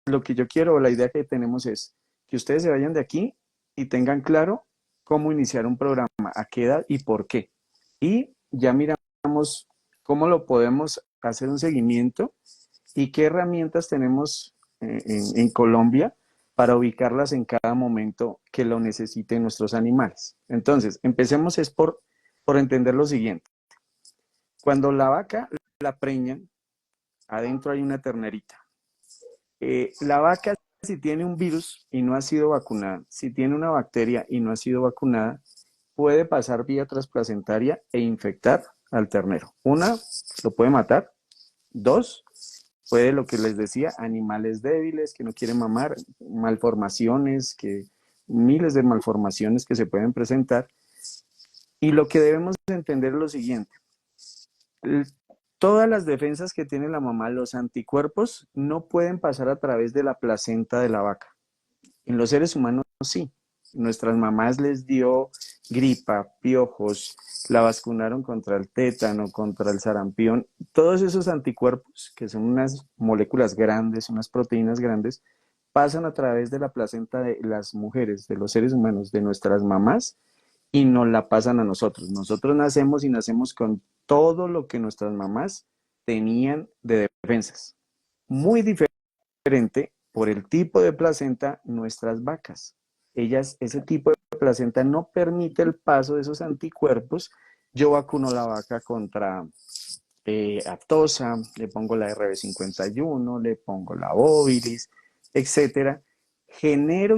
lo que yo quiero, la idea que tenemos es que ustedes se vayan de aquí y tengan claro cómo iniciar un programa, a qué edad y por qué. Y ya miramos cómo lo podemos hacer un seguimiento y qué herramientas tenemos en Colombia para ubicarlas en cada momento que lo necesiten nuestros animales. Entonces, empecemos es por entender lo siguiente. Cuando la vaca la preñan, adentro hay una ternerita. La vaca, si tiene un virus y no ha sido vacunada, si tiene una bacteria y no ha sido vacunada, puede pasar vía transplacentaria e infectar al ternero. Una, lo puede matar. Dos, puede, lo que les decía, animales débiles que no quieren mamar, malformaciones, miles de malformaciones que se pueden presentar. Y lo que debemos entender es lo siguiente. Todas las defensas que tiene la mamá, los anticuerpos, no pueden pasar a través de la placenta de la vaca. En los seres humanos sí. Nuestras mamás les dio gripa, piojos, la vacunaron contra el tétano, contra el sarampión. Todos esos anticuerpos, que son unas moléculas grandes, unas proteínas grandes, pasan a través de la placenta de las mujeres, de los seres humanos, de nuestras mamás, y nos la pasan a nosotros. Nosotros nacemos y nacemos con todo lo que nuestras mamás tenían de defensas. Muy diferente por el tipo de placenta nuestras vacas. Ellas, ese tipo de placenta no permite el paso de esos anticuerpos. Yo vacuno la vaca contra aftosa, le pongo la RB51, le pongo la boviris, etcétera. Genero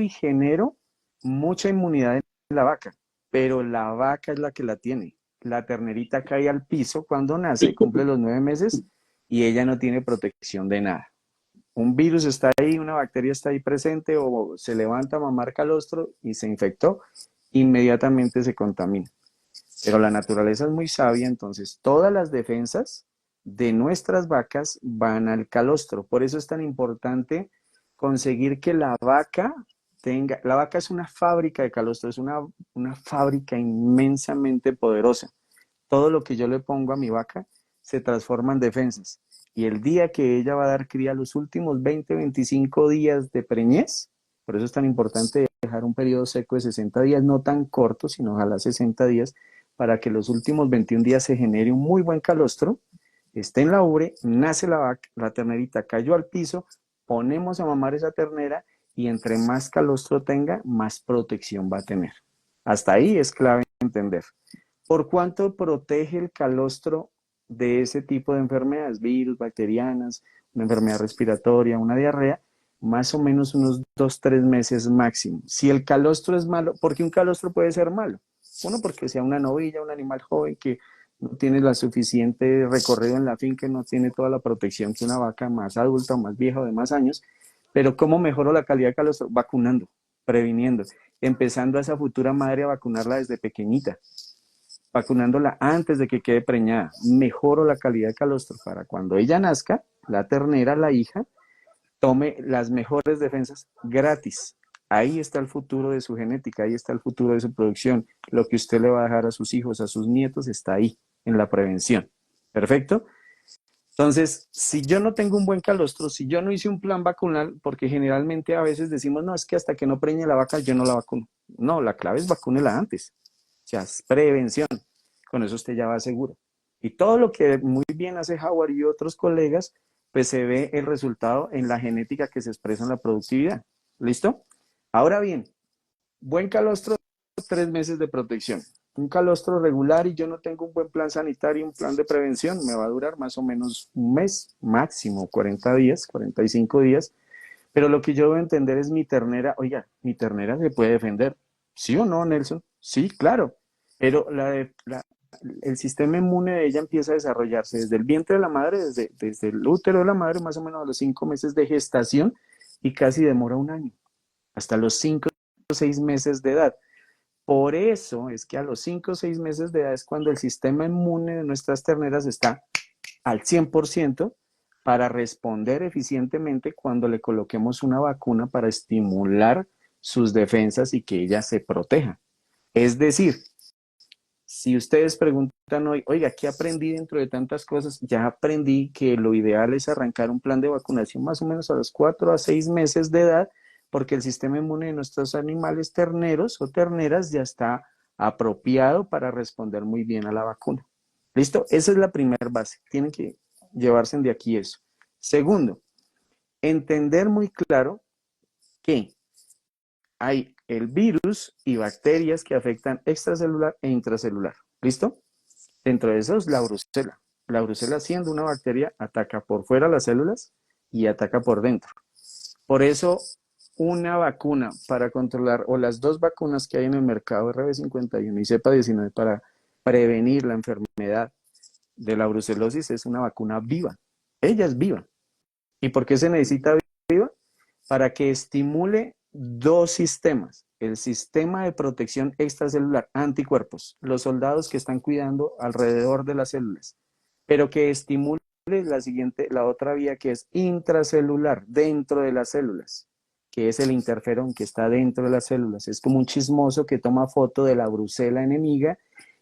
mucha inmunidad en la vaca, pero la vaca es la que la tiene. La ternerita cae al piso cuando nace, cumple los 9 meses y ella no tiene protección de nada. Un virus está ahí, una bacteria está ahí presente, o se levanta a mamar calostro y se infectó, inmediatamente se contamina. Pero la naturaleza es muy sabia, entonces todas las defensas de nuestras vacas van al calostro. Por eso es tan importante conseguir que la vaca es una fábrica de calostro, es una fábrica inmensamente poderosa. Todo lo que yo le pongo a mi vaca se transforma en defensas. Y el día que ella va a dar cría, los últimos 20, 25 días de preñez, por eso es tan importante dejar un periodo seco de 60 días, no tan corto, sino ojalá 60 días, para que los últimos 21 días se genere un muy buen calostro, esté en la ubre, nace la vaca, la ternerita cayó al piso, ponemos a mamar esa ternera y entre más calostro tenga, más protección va a tener. Hasta ahí es clave entender. ¿Por cuánto protege el calostro de ese tipo de enfermedades? Virus, bacterianas, una enfermedad respiratoria, una diarrea, más o menos unos 2, 3 meses máximo. Si el calostro es malo, ¿por qué un calostro puede ser malo? Uno, porque sea una novilla, un animal joven que no tiene la suficiente recorrido en la finca, no tiene toda la protección que una vaca más adulta o más vieja o de más años. Pero ¿cómo mejoro la calidad de calostro? Vacunando, previniendo, empezando a esa futura madre a vacunarla desde pequeñita, vacunándola antes de que quede preñada. Mejoro la calidad de calostro para cuando ella nazca, la ternera, la hija, tome las mejores defensas gratis. Ahí está el futuro de su genética, ahí está el futuro de su producción. Lo que usted le va a dejar a sus hijos, a sus nietos, está ahí, en la prevención. ¿Perfecto? Entonces, si yo no tengo un buen calostro, si yo no hice un plan vacunal, porque generalmente a veces decimos, no, es que hasta que no preñe la vaca yo no la vacuno. No, la clave es vacúnela antes. O sea, es prevención. Con eso usted ya va seguro. Y todo lo que muy bien hace Howard y otros colegas, pues se ve el resultado en la genética que se expresa en la productividad. ¿Listo? Ahora bien, buen calostro, 3 meses de protección. Un calostro regular y yo no tengo un buen plan sanitario, un plan de prevención, me va a durar más o menos un mes, máximo 40 días, 45 días. Pero lo que yo debo entender es mi ternera, oiga, mi ternera se puede defender. ¿Sí o no, Nelson? Sí, claro. Pero el sistema inmune de ella empieza a desarrollarse desde el vientre de la madre, desde el útero de la madre, más o menos a los 5 meses de gestación y casi demora un año, hasta los 5 o 6 meses de edad. Por eso es que a los 5 o 6 meses de edad es cuando el sistema inmune de nuestras terneras está al 100% para responder eficientemente cuando le coloquemos una vacuna para estimular sus defensas y que ella se proteja. Es decir, si ustedes preguntan hoy, oiga, ¿qué aprendí dentro de tantas cosas? Ya aprendí que lo ideal es arrancar un plan de vacunación más o menos a los 4 a 6 meses de edad, porque el sistema inmune de nuestros animales terneros o terneras ya está apropiado para responder muy bien a la vacuna. ¿Listo? Esa es la primera base. Tienen que llevarse de aquí eso. Segundo, entender muy claro que hay el virus y bacterias que afectan extracelular e intracelular. ¿Listo? Dentro de eso es la brucela. La brucela, siendo una bacteria, ataca por fuera las células y ataca por dentro. Por eso, una vacuna para controlar, o las dos vacunas que hay en el mercado, RB51 y cepa 19, para prevenir la enfermedad de la brucelosis, es una vacuna viva. Ella es viva. ¿Y por qué se necesita viva? Para que estimule dos sistemas. El sistema de protección extracelular, anticuerpos, los soldados que están cuidando alrededor de las células, pero que estimule la otra vía que es intracelular, dentro de las células, que es el interferón que está dentro de las células. Es como un chismoso que toma foto de la brucela enemiga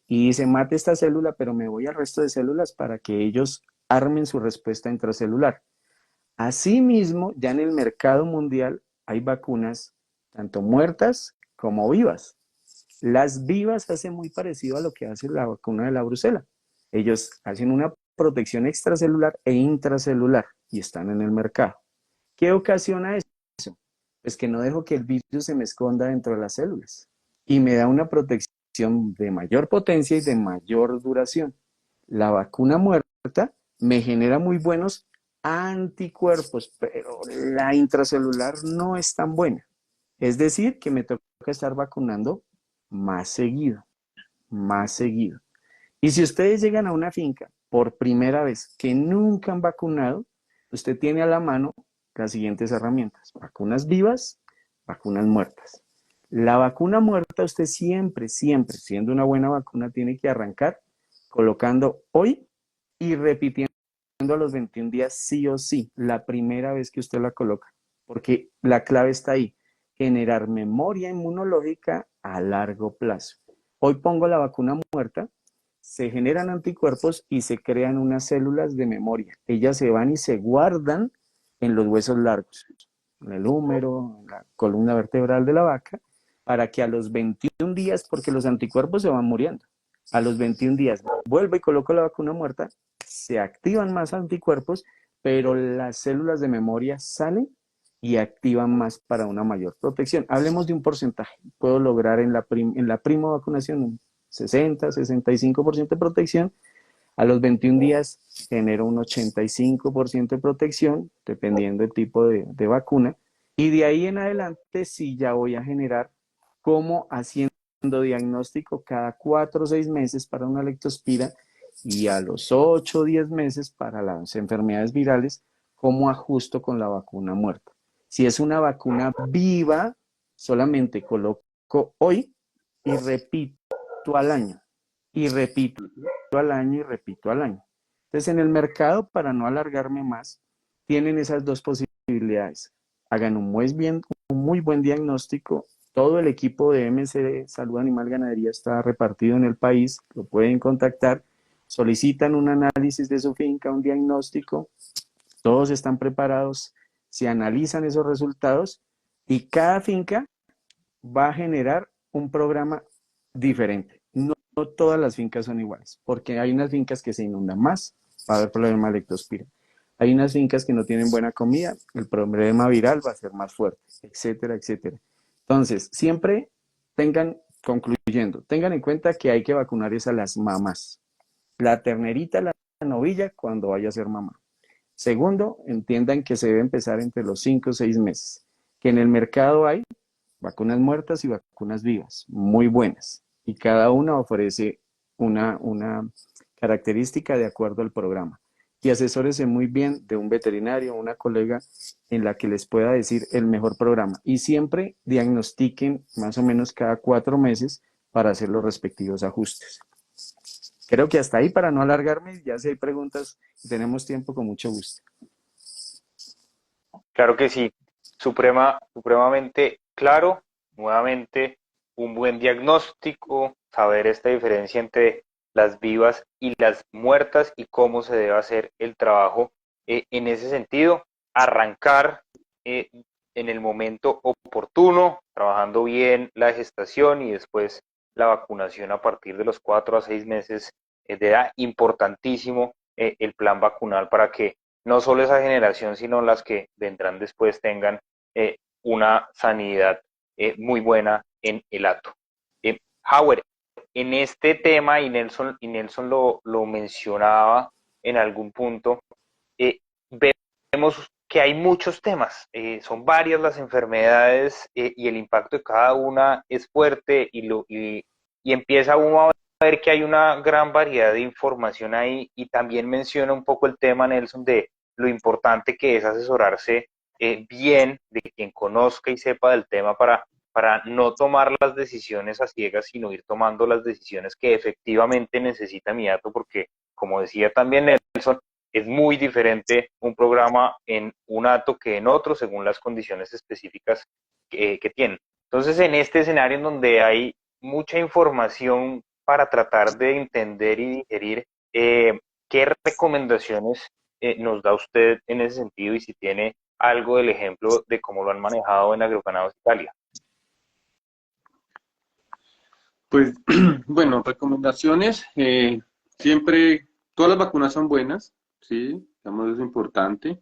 y dice, mate esta célula, pero me voy al resto de células para que ellos armen su respuesta intracelular. Asimismo, ya en el mercado mundial hay vacunas tanto muertas como vivas. Las vivas hacen muy parecido a lo que hace la vacuna de la brucela. Ellos hacen una protección extracelular e intracelular y están en el mercado. ¿Qué ocasiona eso? Pues que no dejo que el virus se me esconda dentro de las células y me da una protección de mayor potencia y de mayor duración. La vacuna muerta me genera muy buenos anticuerpos, pero la intracelular no es tan buena. Es decir, que me toca estar vacunando más seguido, más seguido. Y si ustedes llegan a una finca por primera vez que nunca han vacunado, usted tiene a la mano las siguientes herramientas: vacunas vivas, vacunas muertas. La vacuna muerta usted siempre, siempre, siendo una buena vacuna, tiene que arrancar colocando hoy y repitiendo a los 21 días sí o sí, la primera vez que usted la coloca, porque la clave está ahí, generar memoria inmunológica a largo plazo. Hoy pongo la vacuna muerta, se generan anticuerpos y se crean unas células de memoria. Ellas se van y se guardan en los huesos largos, en el húmero, en la columna vertebral de la vaca, para que a los 21 días, porque los anticuerpos se van muriendo, a los 21 días vuelvo y coloco la vacuna muerta, se activan más anticuerpos pero las células de memoria salen y activan más para una mayor protección. Hablemos de un porcentaje. Puedo lograr en la primo vacunación un 60-65% de protección. A los 21 días genero un 85% de protección, dependiendo del tipo de vacuna. Y de ahí en adelante sí ya voy a generar como haciendo diagnóstico cada 4 o 6 meses para una leptospira y a los 8 o 10 meses para las enfermedades virales, cómo ajusto con la vacuna muerta. Si es una vacuna viva, solamente coloco hoy y repito al año. Y repito al año y repito al año. Entonces, en el mercado, para no alargarme más, tienen esas dos posibilidades. Hagan un muy buen diagnóstico. Todo el equipo de MC Salud Animal Ganadería está repartido en el país, lo pueden contactar, solicitan un análisis de su finca, un diagnóstico, todos están preparados, se analizan esos resultados y cada finca va a generar un programa diferente. No todas las fincas son iguales, porque hay unas fincas que se inundan más, va a haber problema de leptospira. Hay unas fincas que no tienen buena comida, el problema viral va a ser más fuerte, etcétera, etcétera. Entonces, siempre tengan en cuenta que hay que vacunar es a las mamás. La ternerita, la novilla, cuando vaya a ser mamá. Segundo, entiendan que se debe empezar entre los 5 o 6 meses, que en el mercado hay vacunas muertas y vacunas vivas, muy buenas, y cada una ofrece una característica de acuerdo al programa. Y asesórense muy bien de un veterinario, una colega en la que les pueda decir el mejor programa. Y siempre diagnostiquen más o menos cada 4 meses para hacer los respectivos ajustes. Creo que hasta ahí, para no alargarme, ya si hay preguntas, tenemos tiempo, con mucho gusto. Claro que sí, supremamente claro, nuevamente un buen diagnóstico, saber esta diferencia entre las vivas y las muertas y cómo se debe hacer el trabajo en ese sentido, arrancar eh, en el momento oportuno, trabajando bien la gestación y después la vacunación a partir de los 4 a 6 meses de edad, importantísimo el plan vacunal para que no solo esa generación, sino las que vendrán después tengan una sanidad muy buena en el hato. Howard, en este tema, y Nelson lo mencionaba en algún punto, eh, vemos que hay muchos temas, son varias las enfermedades y el impacto de cada una es fuerte y empieza uno a ver que hay una gran variedad de información ahí y también menciona un poco el tema, Nelson, de lo importante que es asesorarse bien de quien conozca y sepa del tema para no tomar las decisiones a ciegas, sino ir tomando las decisiones que efectivamente necesita mi dato, porque como decía también Nelson, es muy diferente un programa en un ato que en otro, según las condiciones específicas que tienen. Entonces, en este escenario en donde hay mucha información para tratar de entender y digerir, ¿qué recomendaciones nos da usted en ese sentido y si tiene algo del ejemplo de cómo lo han manejado en Agroganados Italia? Pues bueno, recomendaciones. Siempre, todas las vacunas son buenas, ¿sí? Digamos, es importante.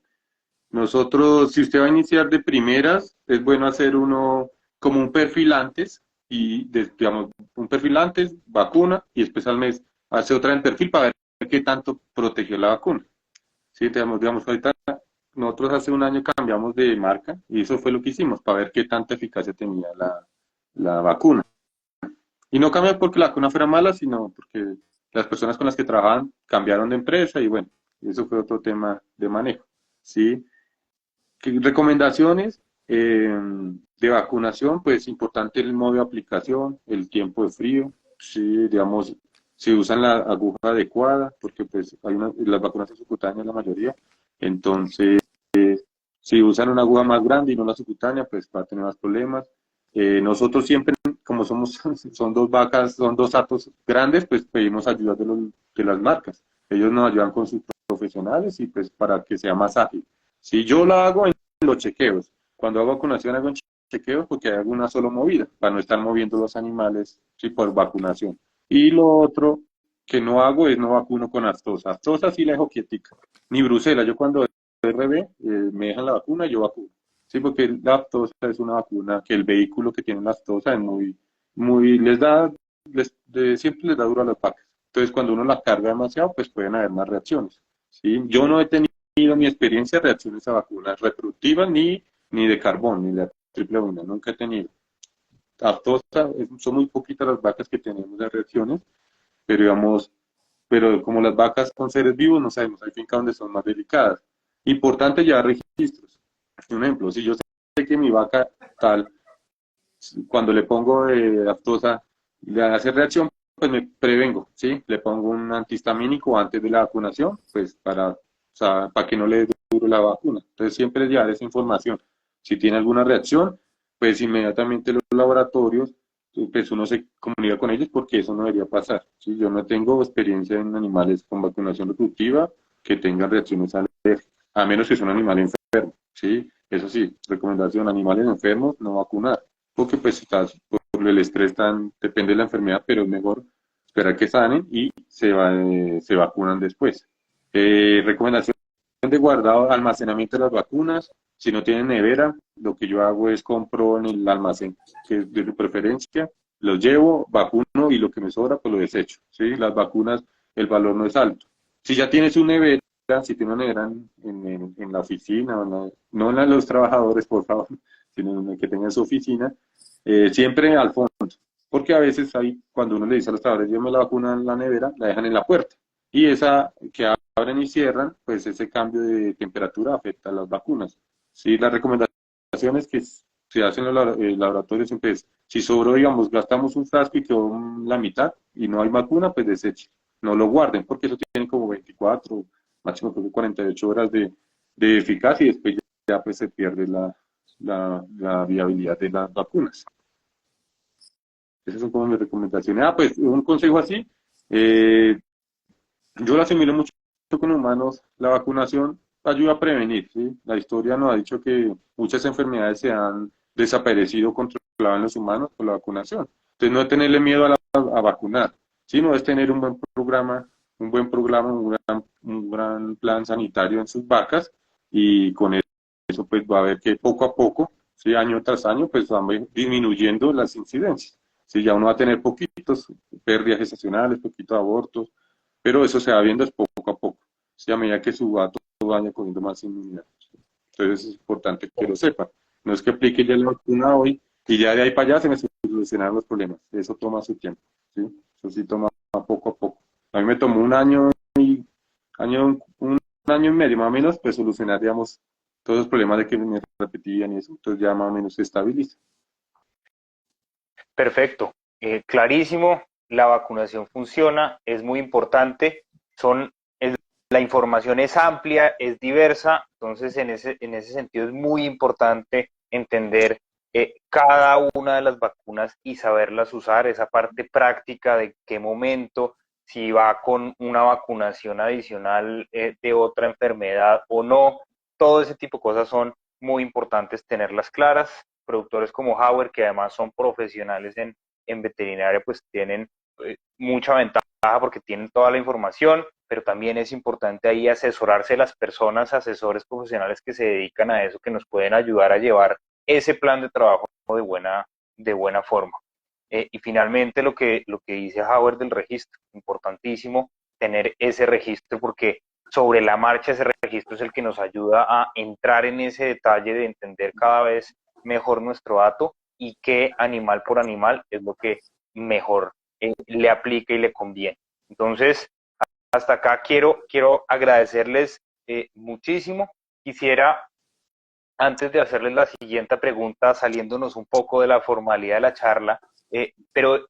Nosotros, si usted va a iniciar de primeras, es bueno hacer uno como un perfil antes, digamos, un perfil antes, vacuna, y después al mes hace otra en perfil para ver qué tanto protegió la vacuna. Sí, digamos, ahorita nosotros hace un año cambiamos de marca y eso fue lo que hicimos, para ver qué tanta eficacia tenía la vacuna. Y no cambió porque la vacuna fuera mala, sino porque las personas con las que trabajaban cambiaron de empresa y bueno, eso fue otro tema de manejo. ¿Sí? Recomendaciones de vacunación, pues importante el modo de aplicación, el tiempo de frío, sí, digamos, si usan la aguja adecuada, porque pues las vacunas son subcutáneas la mayoría, entonces si usan una aguja más grande y no la subcutánea, pues va a tener más problemas. Nosotros siempre, como son dos vacas, son dos atos grandes, pues pedimos ayuda de las marcas. Ellos nos ayudan con sus profesionales y pues para que sea más ágil. Si yo la hago en los chequeos, cuando hago vacunación hago en chequeos porque hago una sola movida, para no estar moviendo los animales sí, por vacunación. Y lo otro que no hago es no vacuno con aftosa. Aftosa sí la dejo quietica. Ni brucela. Yo cuando RB, me dejan la vacuna y yo vacuno. Sí, porque la aftosa es una vacuna que el vehículo que tiene la aftosa es muy, siempre les da duro a las vacas. Entonces, cuando uno la carga demasiado, pues pueden haber más reacciones. ¿Sí? Yo no he tenido mi experiencia de reacciones a vacunas reproductivas ni de carbón, ni de triple abundancia, nunca he tenido. Aftosa, son muy poquitas las vacas que tenemos de reacciones, pero digamos, pero como las vacas son seres vivos, no sabemos, hay fincas donde son más delicadas. Importante llevar registros. Un ejemplo, si yo sé que mi vaca tal, cuando le pongo aftosa, le hace reacción, pues me prevengo, ¿sí? Le pongo un antihistamínico antes de la vacunación, pues o sea, para que no le dé duro la vacuna. Entonces siempre llevar esa información. Si tiene alguna reacción, pues inmediatamente los laboratorios, pues uno se comunica con ellos porque eso no debería pasar. ¿Sí? Yo no tengo experiencia en animales con vacunación reproductiva que tengan reacciones alérgicas, a menos que sea un animal enfermo, ¿sí? Eso sí, recomendación, animales enfermos, no vacunar, porque pues estás, por el estrés depende de la enfermedad, pero es mejor esperar que sanen y se vacunan después. Recomendación de guardado, almacenamiento de las vacunas. Si no tienen nevera, lo que yo hago es compro en el almacén que es de su preferencia, los llevo, vacuno y lo que me sobra pues lo desecho. ¿Sí? Las vacunas, el valor no es alto. Si ya tienes una nevera, si tiene una nevera en la oficina, no en la de los trabajadores, por favor, sino en el que tenga su oficina, siempre al fondo. Porque a veces hay, cuando uno le dice a los trabajadores, yo me la vacuna en la nevera, la dejan en la puerta. Y esa que abren y cierran, pues ese cambio de temperatura afecta a las vacunas. Sí, la recomendación es que se hacen en los laboratorios siempre es, si sobró, digamos, gastamos un frasco y quedó la mitad y no hay vacuna, pues deseche. No lo guarden, porque eso tiene como 24, máximo creo que 48 horas de eficacia y después ya pues se pierde la viabilidad de las vacunas. Esas son como mis recomendaciones. Pues un consejo así, eh, yo lo asimilo mucho con humanos. La vacunación ayuda a prevenir, ¿sí? La historia nos ha dicho que muchas enfermedades se han desaparecido o controlado en los humanos por la vacunación. Entonces no es tenerle miedo a vacunar, sino es tener un gran plan sanitario en sus vacas y con eso pues va a ver que poco a poco, ¿sí? Año tras año, pues van disminuyendo las incidencias. Si ya uno va a tener poquitos pérdidas gestacionales, poquitos abortos, pero eso se va viendo poco a poco, ¿sí? A medida que su gato vaya cogiendo más inmunidad. Entonces es importante que lo sepan. No es que aplique ya la vacuna hoy y ya de ahí para allá se me solucionaron los problemas. Eso toma su tiempo, ¿sí? Eso sí toma poco a poco. A mí me tomó un año y medio más o menos, pues solucionar, digamos, todos los problemas de que me repetían y eso. Entonces ya más o menos se estabiliza. Perfecto, clarísimo, la vacunación funciona, es muy importante, son, la información es amplia, es diversa, entonces en ese sentido es muy importante entender cada una de las vacunas y saberlas usar, esa parte práctica de qué momento, si va con una vacunación adicional de otra enfermedad o no, todo ese tipo de cosas son muy importantes tenerlas claras. Productores como Howard, que además son profesionales en veterinaria, pues tienen mucha ventaja porque tienen toda la información, pero también es importante ahí asesorarse de las personas, asesores profesionales que se dedican a eso, que nos pueden ayudar a llevar ese plan de trabajo de buena forma. Y finalmente lo que dice Howard del registro, importantísimo tener ese registro porque sobre la marcha ese registro es el que nos ayuda a entrar en ese detalle de entender cada vez mejor nuestro dato y qué animal por animal es lo que mejor le aplica y le conviene. Entonces, hasta acá quiero agradecerles muchísimo. Quisiera, antes de hacerles la siguiente pregunta, saliéndonos un poco de la formalidad de la charla, pero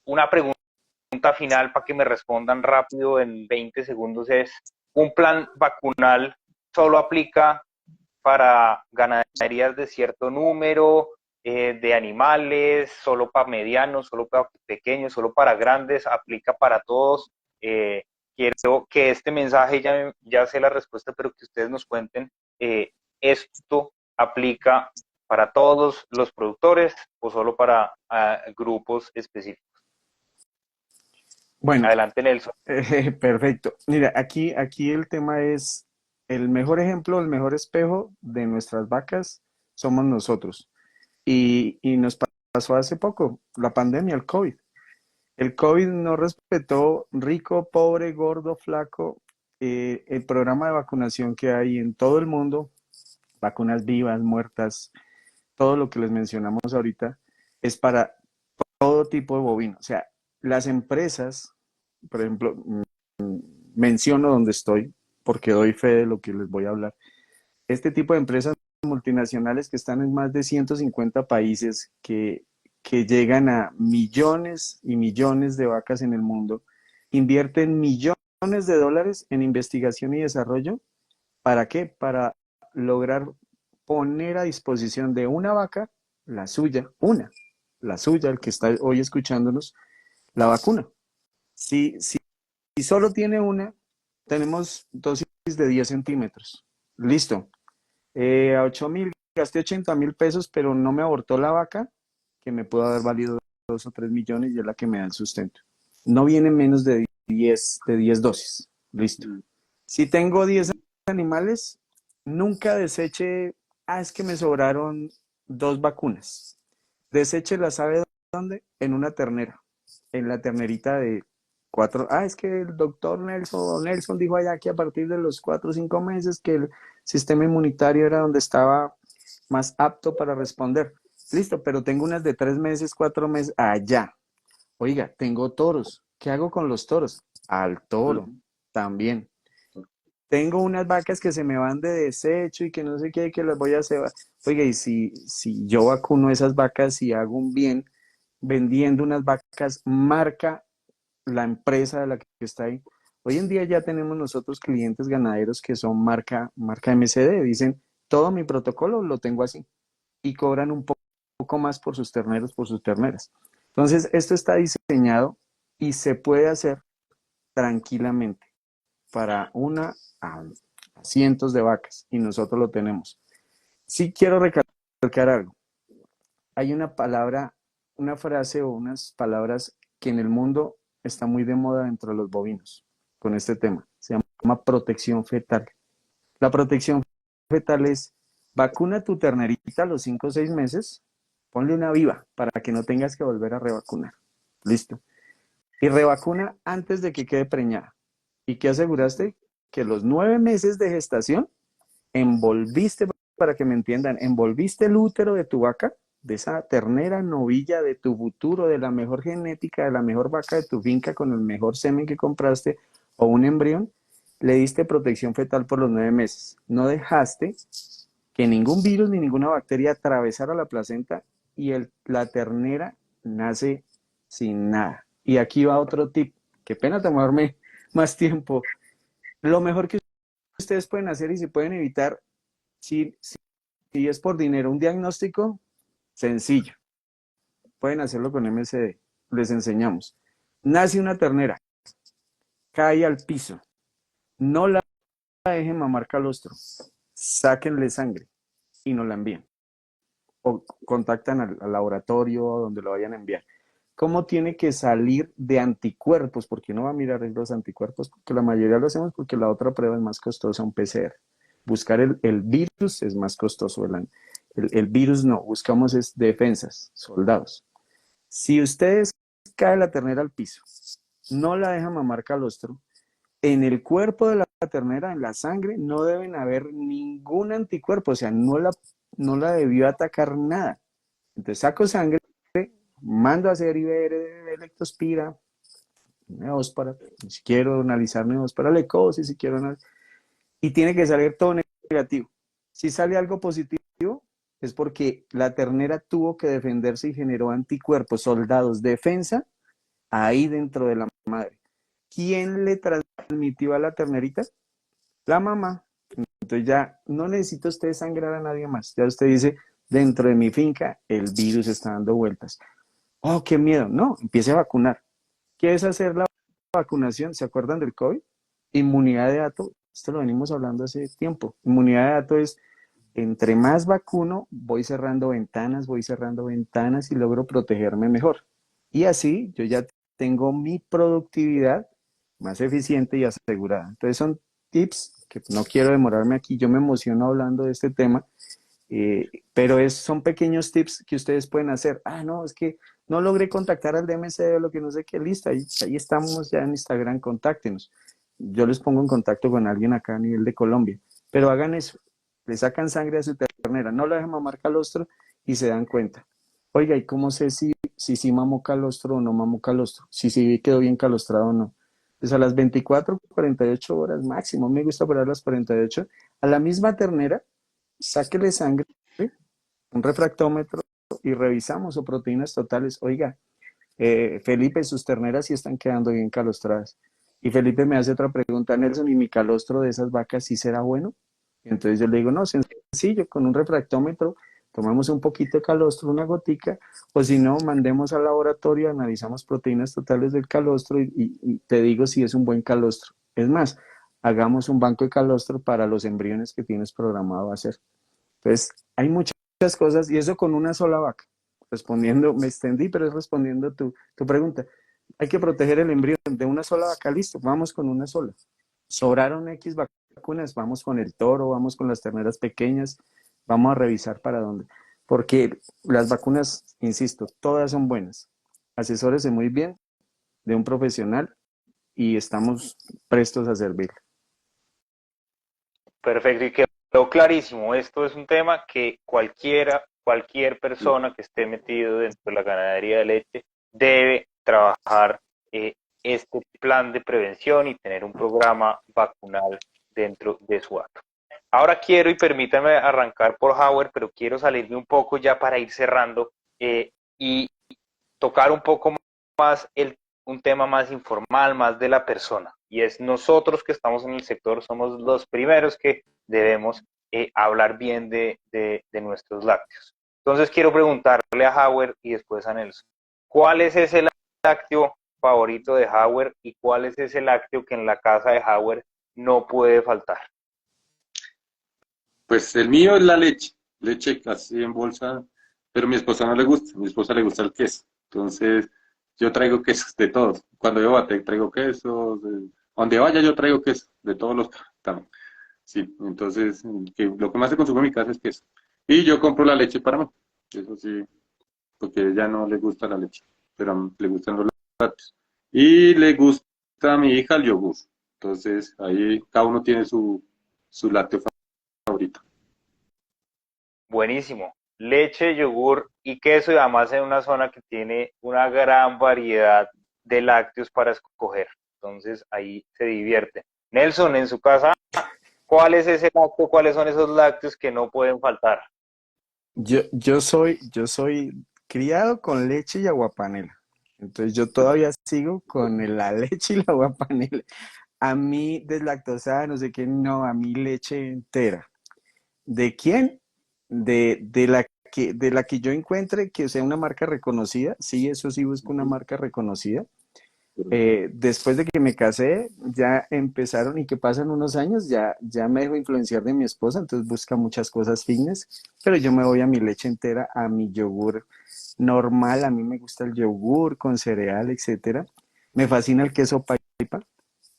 una pregunta final para que me respondan rápido en 20 segundos es, ¿un plan vacunal solo aplica para ganaderías de cierto número de animales, solo para medianos, solo para pequeños, solo para grandes, aplica para todos? Quiero que este mensaje, ya sé la respuesta, pero que ustedes nos cuenten, ¿esto aplica para todos los productores o solo para grupos específicos? Bueno, Adelante, Nelson. perfecto. Mira, aquí el tema es el mejor ejemplo, el mejor espejo de nuestras vacas somos nosotros. Y nos pasó hace poco, la pandemia, el COVID. El COVID no respetó rico, pobre, gordo, flaco. El programa de vacunación que hay en todo el mundo, vacunas vivas, muertas, todo lo que les mencionamos ahorita, es para todo tipo de bovino. O sea, las empresas, por ejemplo, menciono donde estoy, porque doy fe de lo que les voy a hablar. Este tipo de empresas multinacionales que están en más de 150 países, que llegan a millones y millones de vacas en el mundo, invierten millones de dólares en investigación y desarrollo. ¿Para qué? Para lograr poner a disposición de una vaca, la suya, el que está hoy escuchándonos, la vacuna. Si solo tiene una, tenemos dosis de 10 centímetros. Listo. A 8.000, gasté 80.000 pesos, pero no me abortó la vaca, que me pudo haber valido 2 o 3 millones y es la que me da el sustento. No viene menos de diez dosis. Listo. Mm. Si tengo 10 animales, nunca deseche, es que me sobraron 2 vacunas. Deseche, ¿sabe dónde? En una ternera, en la ternerita de 4. Es que el doctor Nelson dijo allá que a partir de los 4 o 5 meses que el sistema inmunitario era donde estaba más apto para responder. Listo, pero tengo unas de 3 meses, 4 meses, allá. Oiga, tengo toros. ¿Qué hago con los toros? Al toro, Ujú. también. Tengo unas vacas que se me van de desecho y que no sé qué, que las voy a hacer. Oiga, y si yo vacuno esas vacas y hago un bien vendiendo unas vacas, marca la empresa de la que está ahí. Hoy en día ya tenemos nosotros clientes ganaderos que son marca MCD. Dicen, todo mi protocolo lo tengo así. Y cobran un poco más por sus terneros, por sus terneras. Entonces, esto está diseñado y se puede hacer tranquilamente para a cientos de vacas y nosotros lo tenemos. Sí quiero recalcar algo. Hay una palabra, una frase o unas palabras que en el mundo está muy de moda dentro de los bovinos con este tema. Se llama protección fetal. La protección fetal es vacuna tu ternerita a los 5 o 6 meses, ponle una viva para que no tengas que volver a revacunar. Listo. Y revacuna antes de que quede preñada. ¿Y qué aseguraste? Que los 9 meses de gestación envolviste, para que me entiendan, envolviste el útero de tu vaca, de esa ternera novilla de tu futuro, de la mejor genética, de la mejor vaca de tu finca con el mejor semen que compraste o un embrión, le diste protección fetal por los 9 meses. No dejaste que ningún virus ni ninguna bacteria atravesara la placenta y la ternera nace sin nada. Y aquí va otro tip. Qué pena tomarme más tiempo. Lo mejor que ustedes pueden hacer y si pueden evitar, si es por dinero, un diagnóstico sencillo. Pueden hacerlo con MSD. Les enseñamos. Nace una ternera, cae al piso. No la dejen mamar calostro. Sáquenle sangre y nos la envían. O contactan al laboratorio donde lo vayan a enviar. ¿Cómo tiene que salir de anticuerpos? Porque no va a mirar los anticuerpos, porque la mayoría lo hacemos porque la otra prueba es más costosa, un PCR. Buscar el virus es más costoso. El virus no, buscamos es defensas, soldados. Si ustedes cae la ternera al piso, no la dejan mamar calostro, en el cuerpo de la ternera, en la sangre, no deben haber ningún anticuerpo, o sea, no la debió atacar nada. Entonces saco sangre, mando a hacer IBR, electrospira, neospora, si quiero analizar neospora, lecosis, si quiero analizar, y tiene que salir todo negativo. Si sale algo positivo, es porque la ternera tuvo que defenderse y generó anticuerpos, soldados, defensa, ahí dentro de la madre. ¿Quién le transmitió a la ternerita? La mamá. Entonces ya no necesita usted sangrar a nadie más. Ya usted dice, dentro de mi finca el virus está dando vueltas. Oh, qué miedo. No, empiece a vacunar. ¿Qué es hacer la vacunación? ¿Se acuerdan del COVID? Inmunidad de dato. Esto lo venimos hablando hace tiempo. Inmunidad de dato es, entre más vacuno, voy cerrando ventanas y logro protegerme mejor. Y así yo ya tengo mi productividad más eficiente y asegurada. Entonces son tips que no quiero demorarme aquí, yo me emociono hablando de este tema, pero son pequeños tips que ustedes pueden hacer. Ah, no, es que no logré contactar al DMC o lo que no sé qué, listo, ahí estamos ya en Instagram, contáctenos. Yo les pongo en contacto con alguien acá a nivel de Colombia, pero hagan eso, le sacan sangre a su ternera, no la dejan mamar calostro y se dan cuenta. Oiga, ¿y cómo sé si mamó calostro o no mamó calostro? Si quedó bien calostrado o no. Pues a las 24, 48 horas máximo, me gusta operar las 48, a la misma ternera, sáquele sangre, un refractómetro y revisamos o proteínas totales. Oiga, Felipe, sus terneras sí están quedando bien calostradas. Y Felipe me hace otra pregunta, Nelson, ¿y mi calostro de esas vacas sí será bueno? Y entonces yo le digo, no, sencillo, con un refractómetro tomamos un poquito de calostro, una gotica, o si no, mandemos al laboratorio, analizamos proteínas totales del calostro y te digo si es un buen calostro. Es más, hagamos un banco de calostro para los embriones que tienes programado hacer. Entonces, hay muchas cosas y eso con una sola vaca. Respondiendo, me extendí, pero es respondiendo tu pregunta. Hay que proteger el embrión de una sola vaca, listo, vamos con una sola. Sobraron X vacunas, vamos con el toro, vamos con las terneras pequeñas, vamos a revisar para dónde. Porque las vacunas, insisto, todas son buenas. Asesórese muy bien de un profesional y estamos prestos a servir. Perfecto, y quedó clarísimo. Esto es un tema que cualquier persona que esté metido dentro de la ganadería de leche debe trabajar este plan de prevención y tener un programa vacunal dentro de su hato. Ahora quiero, y permítame arrancar por Howard, pero quiero salirme un poco ya para ir cerrando y tocar un poco más un tema más informal, más de la persona. Y es nosotros que estamos en el sector, somos los primeros que debemos hablar bien de nuestros lácteos. Entonces quiero preguntarle a Howard y después a Nelson, ¿cuál es ese lácteo favorito de Howard y cuál es ese lácteo que en la casa de Howard no puede faltar? Pues el mío es la leche, leche así en bolsa, pero a mi esposa no le gusta, a mi esposa le gusta el queso. Entonces, yo traigo quesos de todos. Cuando yo bate, traigo quesos, donde vaya yo traigo queso, de todos los tamaños. Sí, entonces, lo que más se consume en mi casa es queso. Y yo compro la leche para mí, eso sí, porque a ella no le gusta la leche, pero le gustan los lácteos. Y le gusta a mi hija el yogur. Entonces, ahí cada uno tiene su lácteo favorito. Buenísimo. Leche, yogur y queso y además en una zona que tiene una gran variedad de lácteos para escoger. Entonces ahí se divierte. Nelson, en su casa, ¿cuál es ese lácteo? ¿Cuáles son esos lácteos que no pueden faltar? Yo soy criado con leche y aguapanela. Entonces yo todavía sigo con la leche y la aguapanela. A mí deslactosada, no sé qué, no, a mí leche entera. ¿De quién? De la que yo encuentre que sea una marca reconocida. Sí, eso sí busco una marca reconocida. Después de que me casé, ya empezaron y que pasan unos años, ya me dejo influenciar de mi esposa, entonces busca muchas cosas fitness, pero yo me voy a mi leche entera, a mi yogur normal, a mí me gusta el yogur con cereal, etcétera. Me fascina el queso paipa,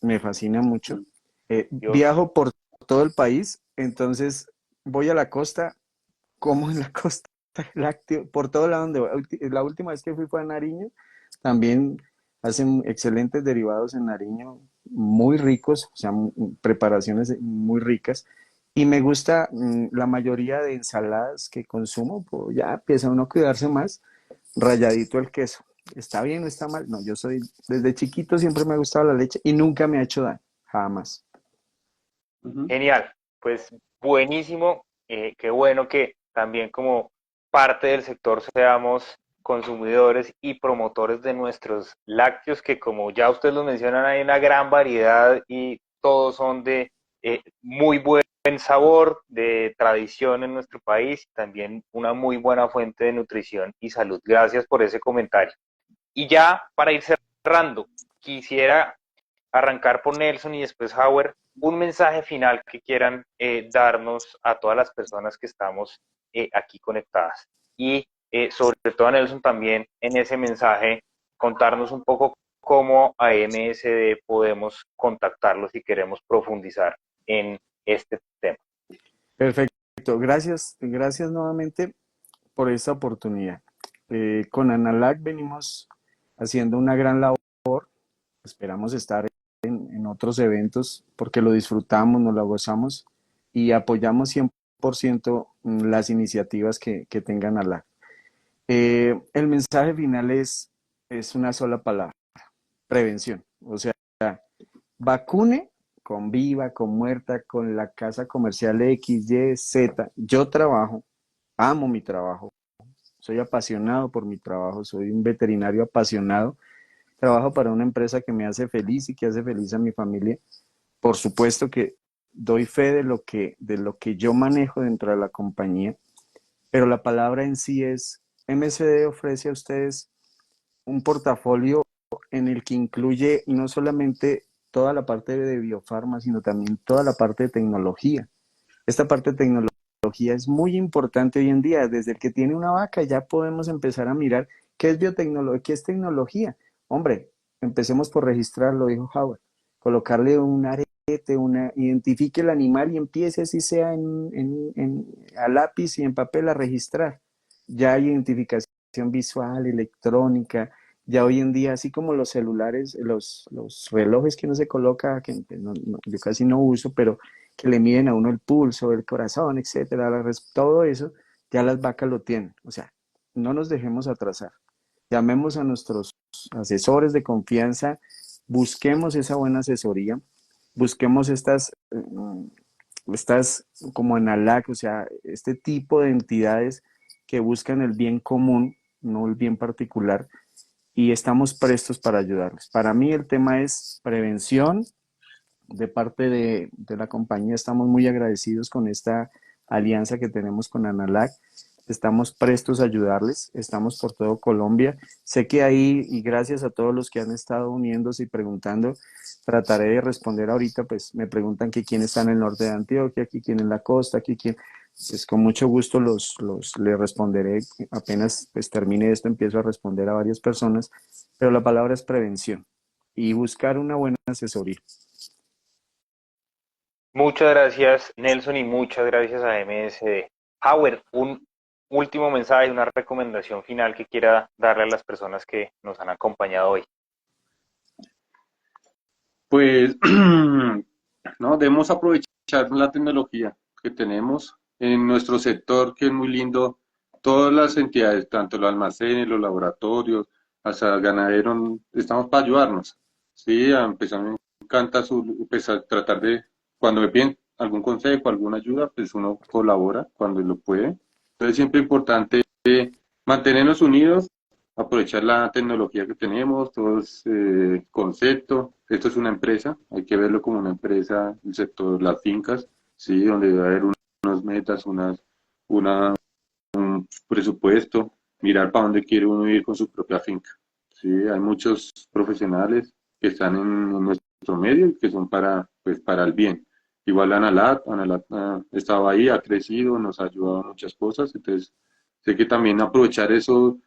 me fascina mucho. Dios, Viajo por todo el país, entonces voy a la costa, como en la costa, lácteo, por todo lado donde voy. La última vez que fui fue a Nariño, también hacen excelentes derivados en Nariño, muy ricos, o sea, preparaciones muy ricas. Y me gusta la mayoría de ensaladas que consumo, pues ya empieza uno a cuidarse más, rayadito el queso. ¿Está bien o está mal? No, desde chiquito siempre me ha gustado la leche y nunca me ha hecho daño, jamás. Ujú. genial. Pues buenísimo. Qué bueno que también como parte del sector seamos consumidores y promotores de nuestros lácteos, que como ya ustedes lo mencionan, hay una gran variedad y todos son de muy buen sabor, de tradición en nuestro país, también una muy buena fuente de nutrición y salud. Gracias por ese comentario. Y ya para ir cerrando, quisiera arrancar por Nelson y después Howard, un mensaje final que quieran darnos a todas las personas que estamos aquí conectadas. Y sobre todo a Nelson también en ese mensaje, contarnos un poco cómo a MSD podemos contactarlos si queremos profundizar en este tema. Perfecto, gracias nuevamente por esta oportunidad. Con Analac venimos haciendo una gran labor, esperamos estar en otros eventos porque lo disfrutamos, nos lo gozamos y apoyamos 100% las iniciativas que tenga Analac. El mensaje final es una sola palabra, prevención. O sea, vacune con viva, con muerta, con la casa comercial X, Y, Z. Yo trabajo, amo mi trabajo, soy apasionado por mi trabajo, soy un veterinario apasionado. Trabajo para una empresa que me hace feliz y que hace feliz a mi familia. Por supuesto que doy fe de lo que yo manejo dentro de la compañía, pero la palabra en sí es, MSD ofrece a ustedes un portafolio en el que incluye no solamente toda la parte de biofarma, sino también toda la parte de tecnología. Esta parte de tecnología es muy importante hoy en día. Desde el que tiene una vaca ya podemos empezar a mirar qué es biotecnología, qué es tecnología. Hombre, empecemos por registrarlo, dijo Howard. Colocarle un arete, identifique el animal y empiece así sea a lápiz y en papel a registrar. Ya hay identificación visual, electrónica, ya hoy en día, así como los celulares, los relojes que uno se coloca, que yo casi no uso, pero que le miden a uno el pulso, el corazón, etcétera, todo eso, ya las vacas lo tienen. O sea, no nos dejemos atrasar. Llamemos a nuestros asesores de confianza, busquemos esa buena asesoría, busquemos estas como ANALAC, o sea, este tipo de entidades que buscan el bien común, no el bien particular, y estamos prestos para ayudarles. Para mí el tema es prevención. De parte de la compañía estamos muy agradecidos con esta alianza que tenemos con Analac. Estamos prestos a ayudarles, estamos por todo Colombia. Sé que ahí, y gracias a todos los que han estado uniéndose y preguntando, trataré de responder ahorita, pues me preguntan que quién está en el norte de Antioquia, aquí quién en la costa, aquí quién, pues con mucho gusto les responderé. Apenas pues termine esto, empiezo a responder a varias personas, pero la palabra es prevención y buscar una buena asesoría. Muchas gracias, Nelson, y muchas gracias a MSD. Howard, un último mensaje, una recomendación final que quiera darle a las personas que nos han acompañado hoy. Pues, no, debemos aprovechar la tecnología que tenemos en nuestro sector, que es muy lindo. Todas las entidades, tanto los almacenes, los laboratorios, hasta ganaderos, estamos para ayudarnos. Sí, a empezar, me encanta pues, a tratar de, cuando me piden algún consejo, alguna ayuda, pues uno colabora cuando lo puede. Entonces, siempre es importante mantenernos unidos, aprovechar la tecnología que tenemos, todos conceptos. Esto es una empresa, hay que verlo como una empresa, el sector, las fincas, sí, donde debe haber unas metas, un presupuesto, mirar para dónde quiere uno ir con su propia finca. Sí, hay muchos profesionales que están en nuestro medio y que son pues, para el bien. Igual Analat estaba ahí, ha crecido, nos ha ayudado en muchas cosas, entonces sé que también aprovechar esos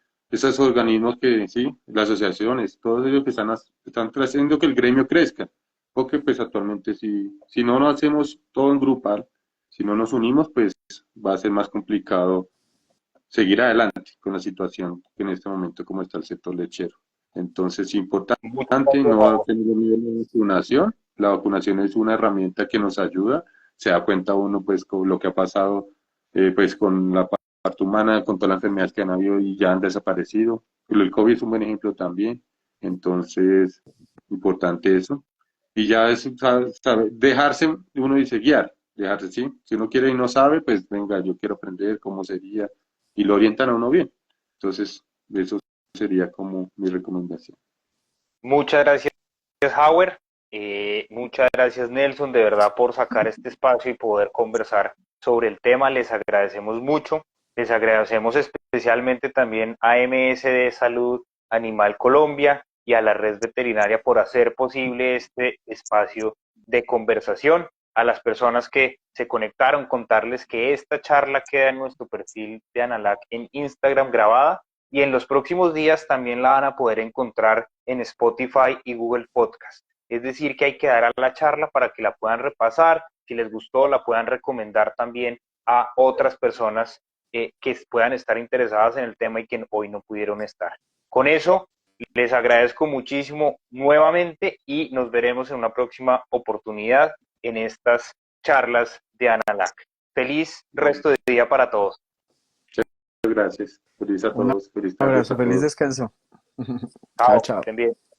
organismos que, sí, las asociaciones, todos ellos que están haciendo que el gremio crezca, porque pues actualmente si no lo hacemos todo en grupal, si no nos unimos, pues va a ser más complicado seguir adelante con la situación en este momento como está el sector lechero. Entonces, Muchas importante gracias, no Howard. tener miedo a la vacunación. La vacunación es una herramienta que nos ayuda. Se da cuenta uno, pues, con lo que ha pasado, pues, con la parte humana, con todas las enfermedades que han habido y ya han desaparecido. El COVID es un buen ejemplo también. Entonces, importante eso. Y ya es dejarse, uno dice, guiar, dejarse, ¿sí? Si uno quiere y no sabe, pues venga, yo quiero aprender cómo sería, y lo orientan a uno bien. Entonces, eso sería como mi recomendación. Muchas gracias, Howard. Muchas gracias, Nelson, de verdad, por sacar este espacio y poder conversar sobre el tema. Les agradecemos mucho. Les agradecemos especialmente también a MSD Salud Animal Colombia y a la Red Veterinaria por hacer posible este espacio de conversación. A las personas que se conectaron, contarles que esta charla queda en nuestro perfil de Analac en Instagram grabada y en los próximos días también la van a poder encontrar en Spotify y Google Podcast. Es decir, que hay que dar a la charla para que la puedan repasar, si les gustó, la puedan recomendar también a otras personas que puedan estar interesadas en el tema y que hoy no pudieron estar. Con eso, les agradezco muchísimo nuevamente y nos veremos en una próxima oportunidad en estas charlas de ANALAC. Feliz resto de día para todos. Muchas gracias. Feliz a Un todos. Feliz tarde abrazo, para feliz todos. descanso. Chao, Chao, chao. estén bien.